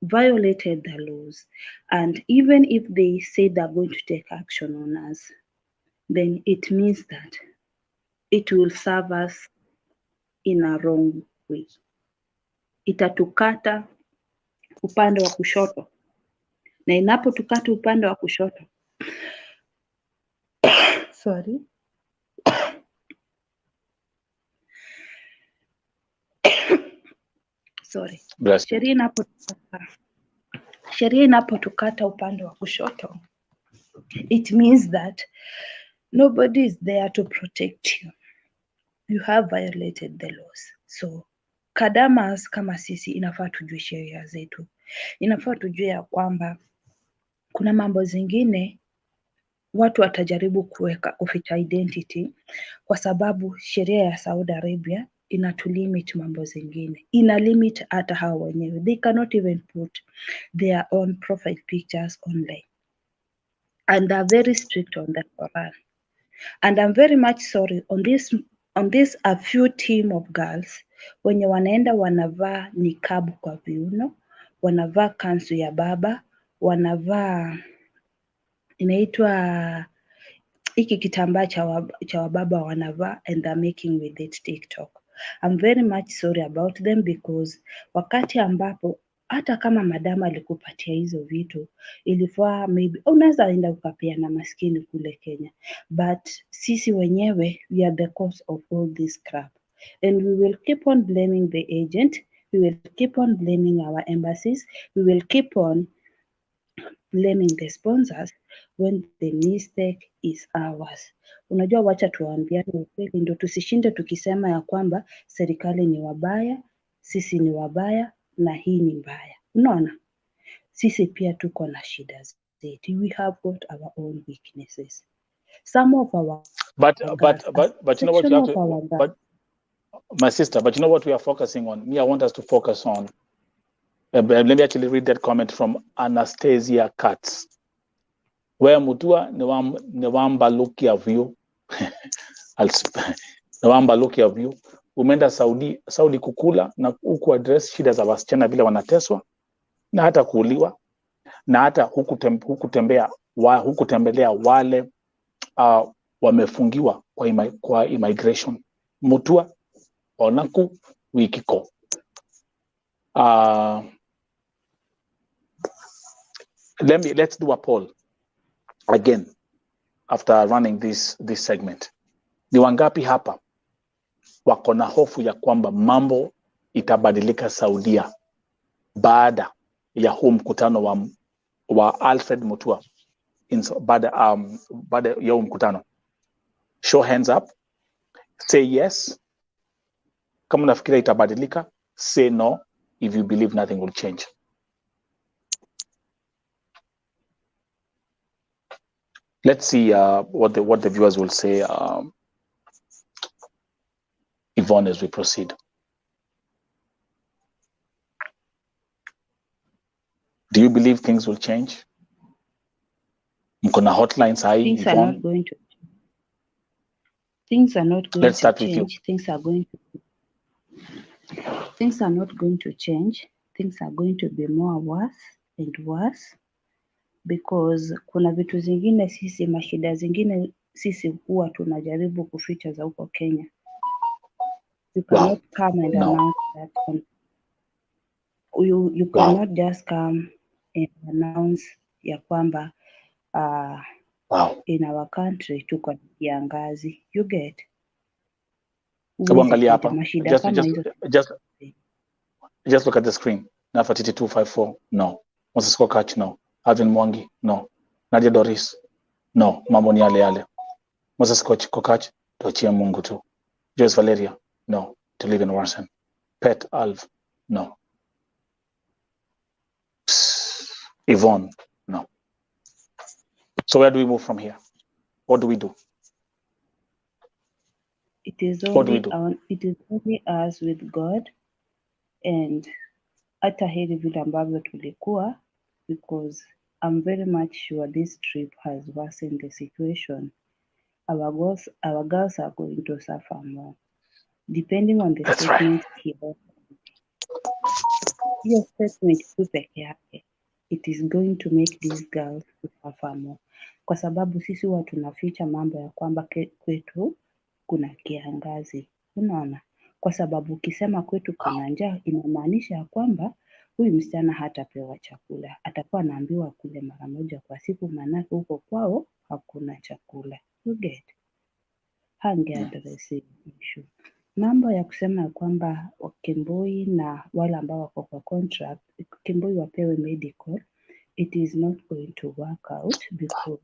violated the laws, and even if they say they're going to take action on us, then it means that it will serve us in a wrong way. Itatukata upande wa kushoto, na inapotukata upande wa kushoto sorry sorry Bless you. sheria inapotukata upande wa kushoto, it means that nobody is there to protect you. You have violated the laws. So kadamas kama sisi inafaa tujue sheria zetu, inafaa tujue ya kwamba kuna mambo zingine watu watajaribu kuficha identity, kwa sababu sheria ya Saudi Arabia inatulimit mambo zingine, ina limit hata hao wenyewe. They cannot even put their own profile pictures online, and they're very strict on the Quran. And I'm very much sorry on this a few team of girls wenye wanaenda wanavaa nikabu kwa viuno, wanavaa kanzu ya baba, wanavaa inaitwa hiki kitambaa cha wababa wanavaa, and they're making with it TikTok. I'm very much sorry about them, because wakati ambapo hata kama madama alikupatia hizo vitu, ilifaa maybe unaweza enda ukapeana maskini kule Kenya, but sisi wenyewe we are the cause of all this crap, and we will keep on blaming the agent, we will keep on blaming our embassies, we will keep on blaming the sponsors when the mistake is ours. Unajua, wacha tuambiane ukweli, ndio tusishinde tukisema ya kwamba serikali ni wabaya, sisi ni wabaya na hii ni mbaya. Unaona, sisi pia tuko na shida zetu. We have got our own weaknesses. Some of our But girls, you know what you have to, but my sister, but you know what we are focusing on? Me, I want us to focus on. Let me actually read that comment from Anastasia Katz. Where mutua newamba look ya view. Newamba look ya view. Umeenda Saudi kukula na huku address shida za wasichana vile wanateswa na hata kuuliwa na hata hukutembelea wale wamefungiwa kwa immigration. Mutua onaku wikiko. Let's do a poll again after running this segment. Ni wangapi hapa wako na hofu ya kwamba mambo itabadilika Saudia baada ya huu mkutano wa Alfred Mutua baada ya huu mkutano? Show hands up. Say yes kama unafikiria itabadilika. Say no if you believe nothing will change. Let's see what the viewers will say, Yvonne, as we proceed. Do you believe things will change? Mkona hotlines high, things Yvonne? Are not going to. Things are not going Let's to start change. with you. Things are not going to change. Things are going to be more worse and worse, because kuna vitu zingine sisi, mashida zingine sisi huwa tunajaribu kuficha za huko Kenya. You cannot come and announce that. You cannot just come and announce ya kwamba in our country tuko na kiangazi. You get? Angalia hapa. Just look at the screen. Nafatiti 254, no. Moses Kokach, no. Alvin Mwangi, no. Nadia Doris, no. Mambo ni yale. Moses Kokach, tuachie Mungu tu. Joyce Valeria, no. To live in Warsan. Pet Alv, no. Yvonne, no. So where do we move from here? What do we do? It is only us with God, and hata heri vile ambavyo tulikuwa, because I'm very much sure this trip has worsened the situation. Our girls are going to suffer more, depending on the statement here. hiyo statement tu peke yake it is going to make these girls to suffer more, kwa sababu sisi huwa tunaficha mambo ya kwamba kwetu kuna kiangazi, unaona, kwa sababu ukisema kwetu kuna njaa inamaanisha ya kwamba huyu msichana hatapewa chakula, atakuwa anaambiwa kule mara moja kwa siku, maanake huko kwao hakuna chakula. You get? Yeah. Hangeaddress hii issue. Mambo ya kusema ya kwamba Kemboi na wale ambao wako kwa contract, Kemboi wapewe medical, it is not going to work out because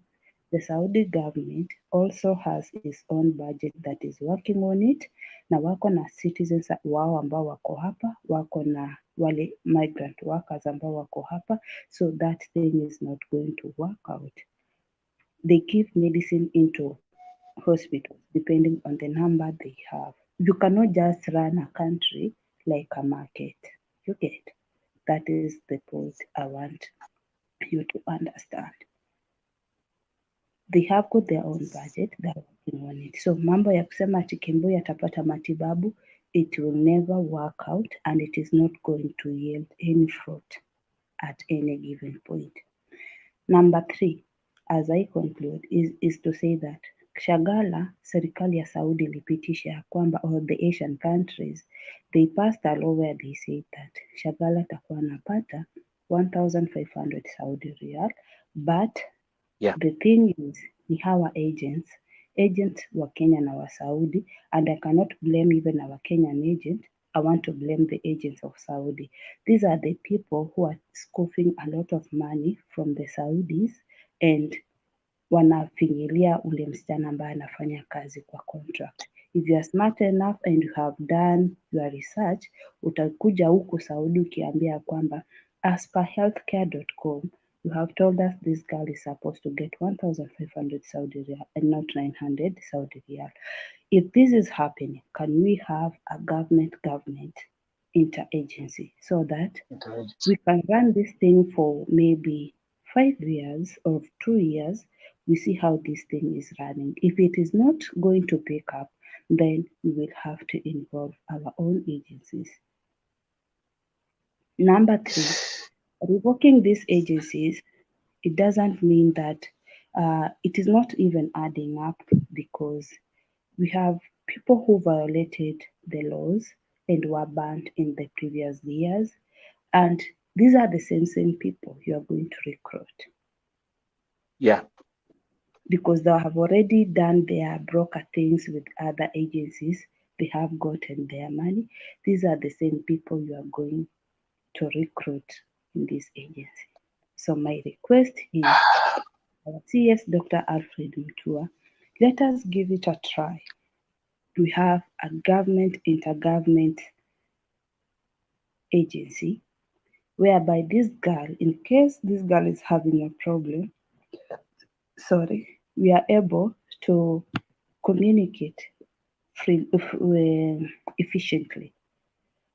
the Saudi government also has its own budget that is working on it, na wako na citizens wao ambao wako hapa, wako na wale migrant workers ambao wako hapa, so that thing is not going to work out. They give medicine into hospitals depending on the number they have. You cannot just run a country like a market. You get? That is the point I want you to understand. They have got their own budget, they're working on it. So mambo ya kusema ati Kemboi atapata matibabu, it will never work out and it is not going to yield any fruit at any given point. Number 3, as I conclude, is to say that Shagala, serikali ya Saudi ilipitisha ya kwamba all the Asian countries, they passed a law where they said that Shagala atakuwa anapata 1,500 Saudi riyal, but Yeah. the thing is ni hawa agents wa Kenya na wa Saudi, and I cannot blame even our Kenyan agent. I want to blame the agents of Saudi. These are the people who are scoffing a lot of money from the Saudis and wanafinyilia ule msichana ambaye anafanya kazi kwa contract. If you are smart enough and you have done your research, utakuja huku Saudi ukiambia kwamba as per healthcare.com, you have told us this girl is supposed to get 1,500 Saudi riyal and not 900 Saudi riyal. If this is happening, can we have a government interagency so that we can run this thing for maybe 5 years or 2 years? We see how this thing is running. If it is not going to pick up, then we will have to involve our own agencies. Number 3, revoking these agencies, it doesn't mean that it is not even adding up, because we have people who violated the laws and were banned in the previous years, and these are the same people you are going to recruit. Yeah. Because they have already done their broker things with other agencies, they have gotten their money. These are the same people you are going to recruit in this agency. So my request is, our CS Dr. Alfred Mutua, let us give it a try. We have a intergovernment agency whereby this girl, in case this girl is having a problem, we are able to communicate efficiently.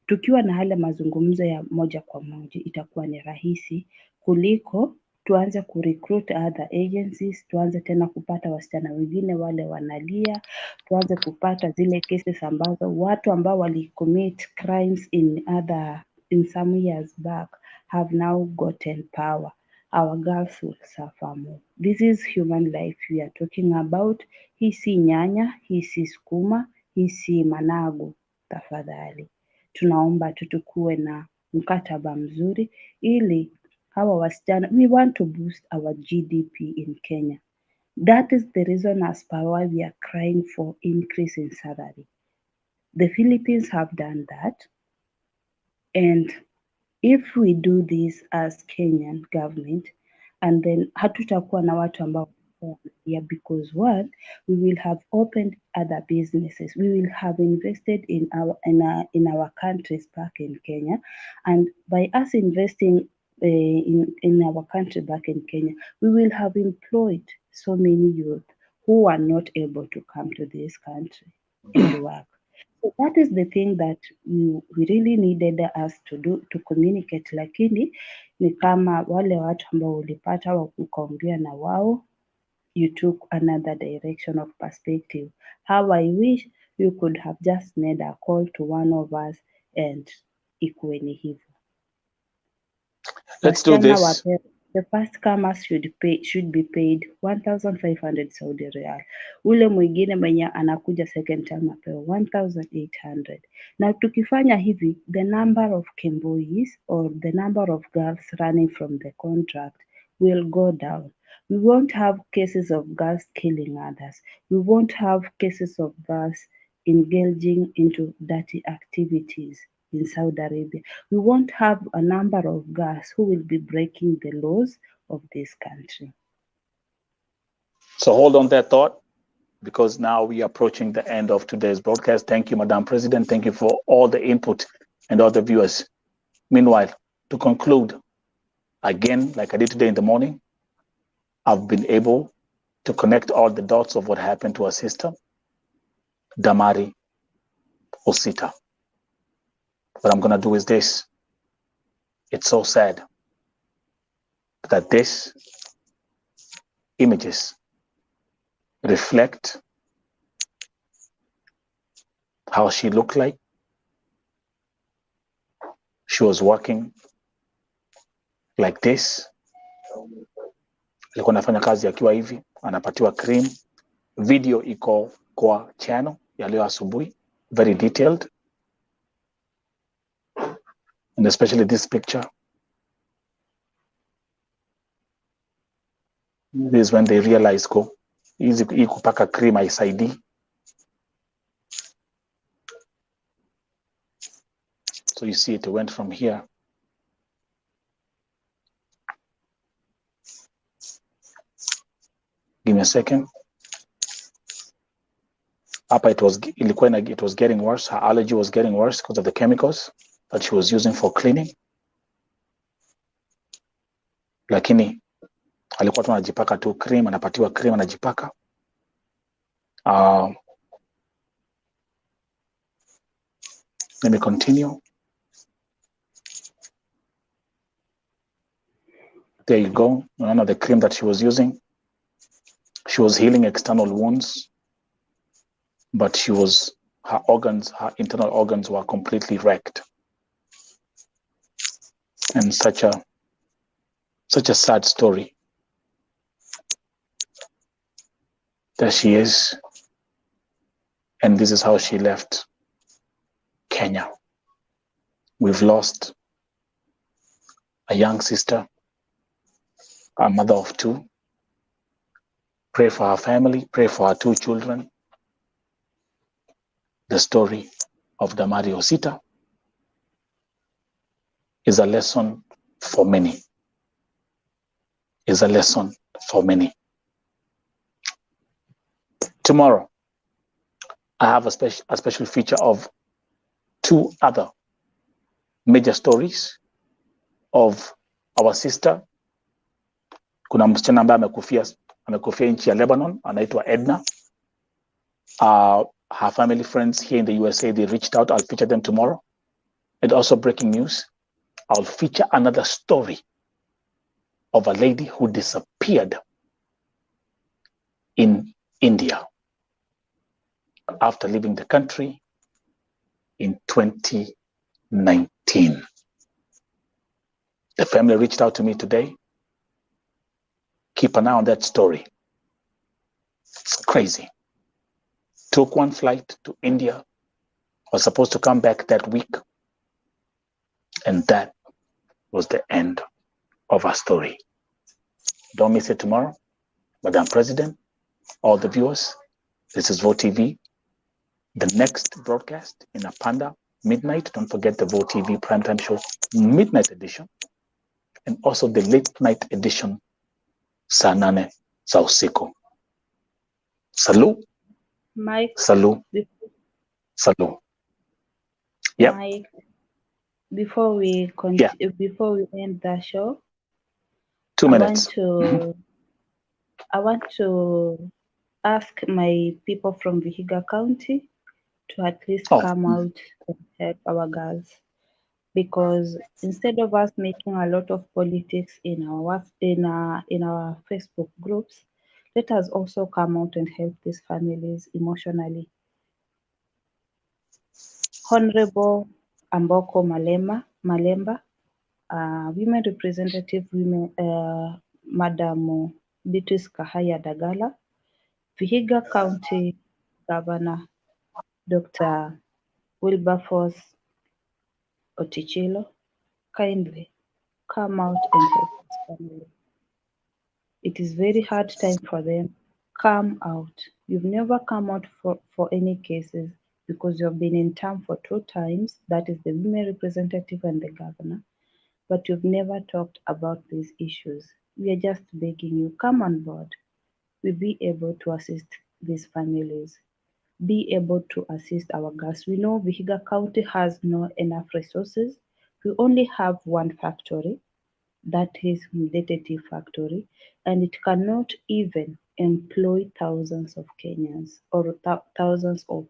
Tukiwa na hale mazungumzo ya moja kwa moja, itakuwa ni rahisi kuliko tuanze kurecruit other agencies, tuanze tena kupata wasichana wengine wale wanalia, tuanze kupata zile cases ambazo watu ambao walicommit crimes in some years back have now gotten power. Our girls will suffer more. This is human life we are talking about. Hii si nyanya, hii si sukuma, hii si managu. Tafadhali tunaomba tukuwe na mkataba mzuri ili hawa wasichana, we want to boost our GDP in Kenya. That is the reason as per why we are crying for increase in salary. The Philippines have done that, and if we do this as Kenyan government, and then hatutakuwa na watu ambao because one, we will have opened other businesses. We will have invested in our countries back in Kenya, and by us investing in our country back in Kenya, we will have employed so many youth who are not able to come to this country and work. So that is the thing that we really needed us to do, to communicate, lakini ni kama wale watu ambao ulipata ukaongea na wao, you took another direction of perspective. How I wish you could have just made a call to one of us and ikuwe ni hivyo. Let's do Wasichana this. wapewe. The first comers should be paid 1,500 Saudi Real. Ule mwingine mwenye anakuja second time apewe 1,800. Na tukifanya hivi, the number of KEMBOIs or the number of girls running from the contract will go down. We won't have cases of girls killing others. We won't have cases of girls engaging into dirty activities in Saudi Arabia. We won't have a number of girls who will be breaking the laws of this country. So hold on that thought, because now we are approaching the end of today's broadcast. Thank you, Madam President. Thank you for all the input and all the viewers. Meanwhile, to conclude, again, like I did today in the morning, I've been able to connect all the dots of what happened to our sister, Damari Osita. What I'm going to do is this. It's so sad that these images reflect how she looked like. She was walking like this. Alikuwa anafanya kazi akiwa hivi, anapatiwa cream. Video iko kwa channel ya leo asubuhi, very detailed. And especially this picture. This is when they realize go hizi kupaka cream haisaidii. So you see it went from here. Give me a second. Hapa it was getting worse. Her allergy was getting worse because of the chemicals that she was using for cleaning. Lakini alikuwa tu anajipaka tu cream, anapatiwa cream, anajipaka. Let me continue. There you go. None of the cream that she was using. She was healing external wounds, but her internal organs were completely wrecked. And such a sad story. There she is. And this is how she left Kenya. We've lost a young sister, a mother of two. Pray for her family, pray for her two children. The story of Damari Osita is a lesson for many. Is a lesson for many. Tomorrow, I have a special feature of two other major stories of our sister. Kuna msichana ambaye amekufia nchi ya Lebanon, anaitwa Edna. Her family friends here in the USA, they reached out. I'll feature them tomorrow. And also breaking news, I'll feature another story of a lady who disappeared in India after leaving the country in 2019. The family reached out to me today. Keep an eye on that story. It's crazy. Took one flight to India, was supposed to come back that week, and that was the end of our story. Don't miss it tomorrow. Madam President, all the viewers, this is Vote TV. The next broadcast in Apanda, midnight. Don't forget the Vote TV primetime show, midnight edition, and also the late night edition, saa 8 za usiku. Salut. Mike. Salut. Salut. Yep. Mike, before we end the show, 2 minutes. I want to ask my people from Vihiga County to at least come out and help our girls, because instead of us making a lot of politics in our Facebook groups, let us also come out and help these families emotionally. Honorable Amboko Malemba Women Representative, Madam Beatrice Kahaya Dagala, Vihiga County Governor Dr. Wilberforce Otichilo, kindly come out and help this family. It is very hard time for them. Come out. You've never come out for any cases because you've been in town for 2 times. That is the women representative and the governor. But you've never talked about these issues. We are just begging you, come on board. We'll be able to assist these families, be able to assist our girls. We know Vihiga County has no enough resources. We only have one factory, that is Mdeteti factory, and it cannot even employ thousands of Kenyans or thousands of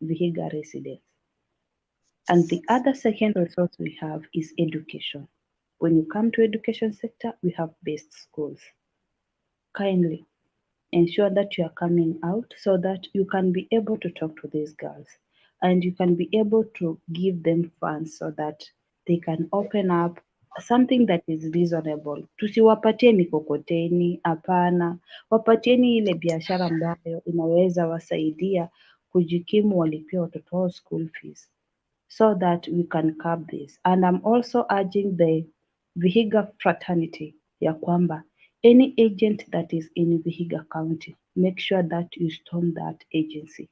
Vihiga residents. And the other second resource we have is education. When you come to education sector, we have best schools. Kindly ensure that you are coming out so that you can be able to talk to these girls and you can be able to give them funds so that they can open up something that is reasonable. Tusiwapatie mikokoteni, hapana. Wapatieni ile biashara ambayo inaweza wasaidia kujikimu, walipia watoto wao school fees, so that we can curb this. And I'm also urging the Vihiga fraternity ya kwamba any agent that is in Vihiga County, make sure that you storm that agency,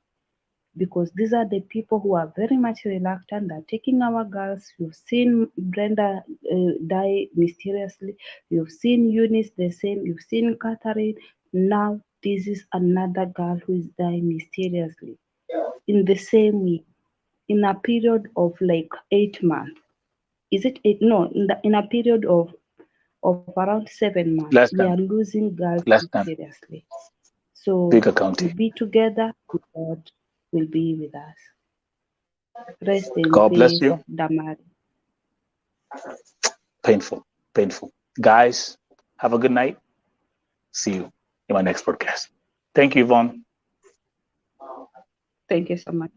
because these are the people who are very much reluctant. They're taking our girls. You've seen Brenda die mysteriously. You've seen Eunice the same. You've seen Catherine. Now this is another girl who is dying mysteriously in the same week, in a period of like 8 months. Is it eight? No, in a period of around 7 months, Last we are time, losing girls last time, seriously. So Bigger we'll County. be together. God will be with us. Rest in God bless peace, you. Damari. Painful, painful. Guys, have a good night. See you in my next podcast. Thank you, Yvonne. Thank you so much.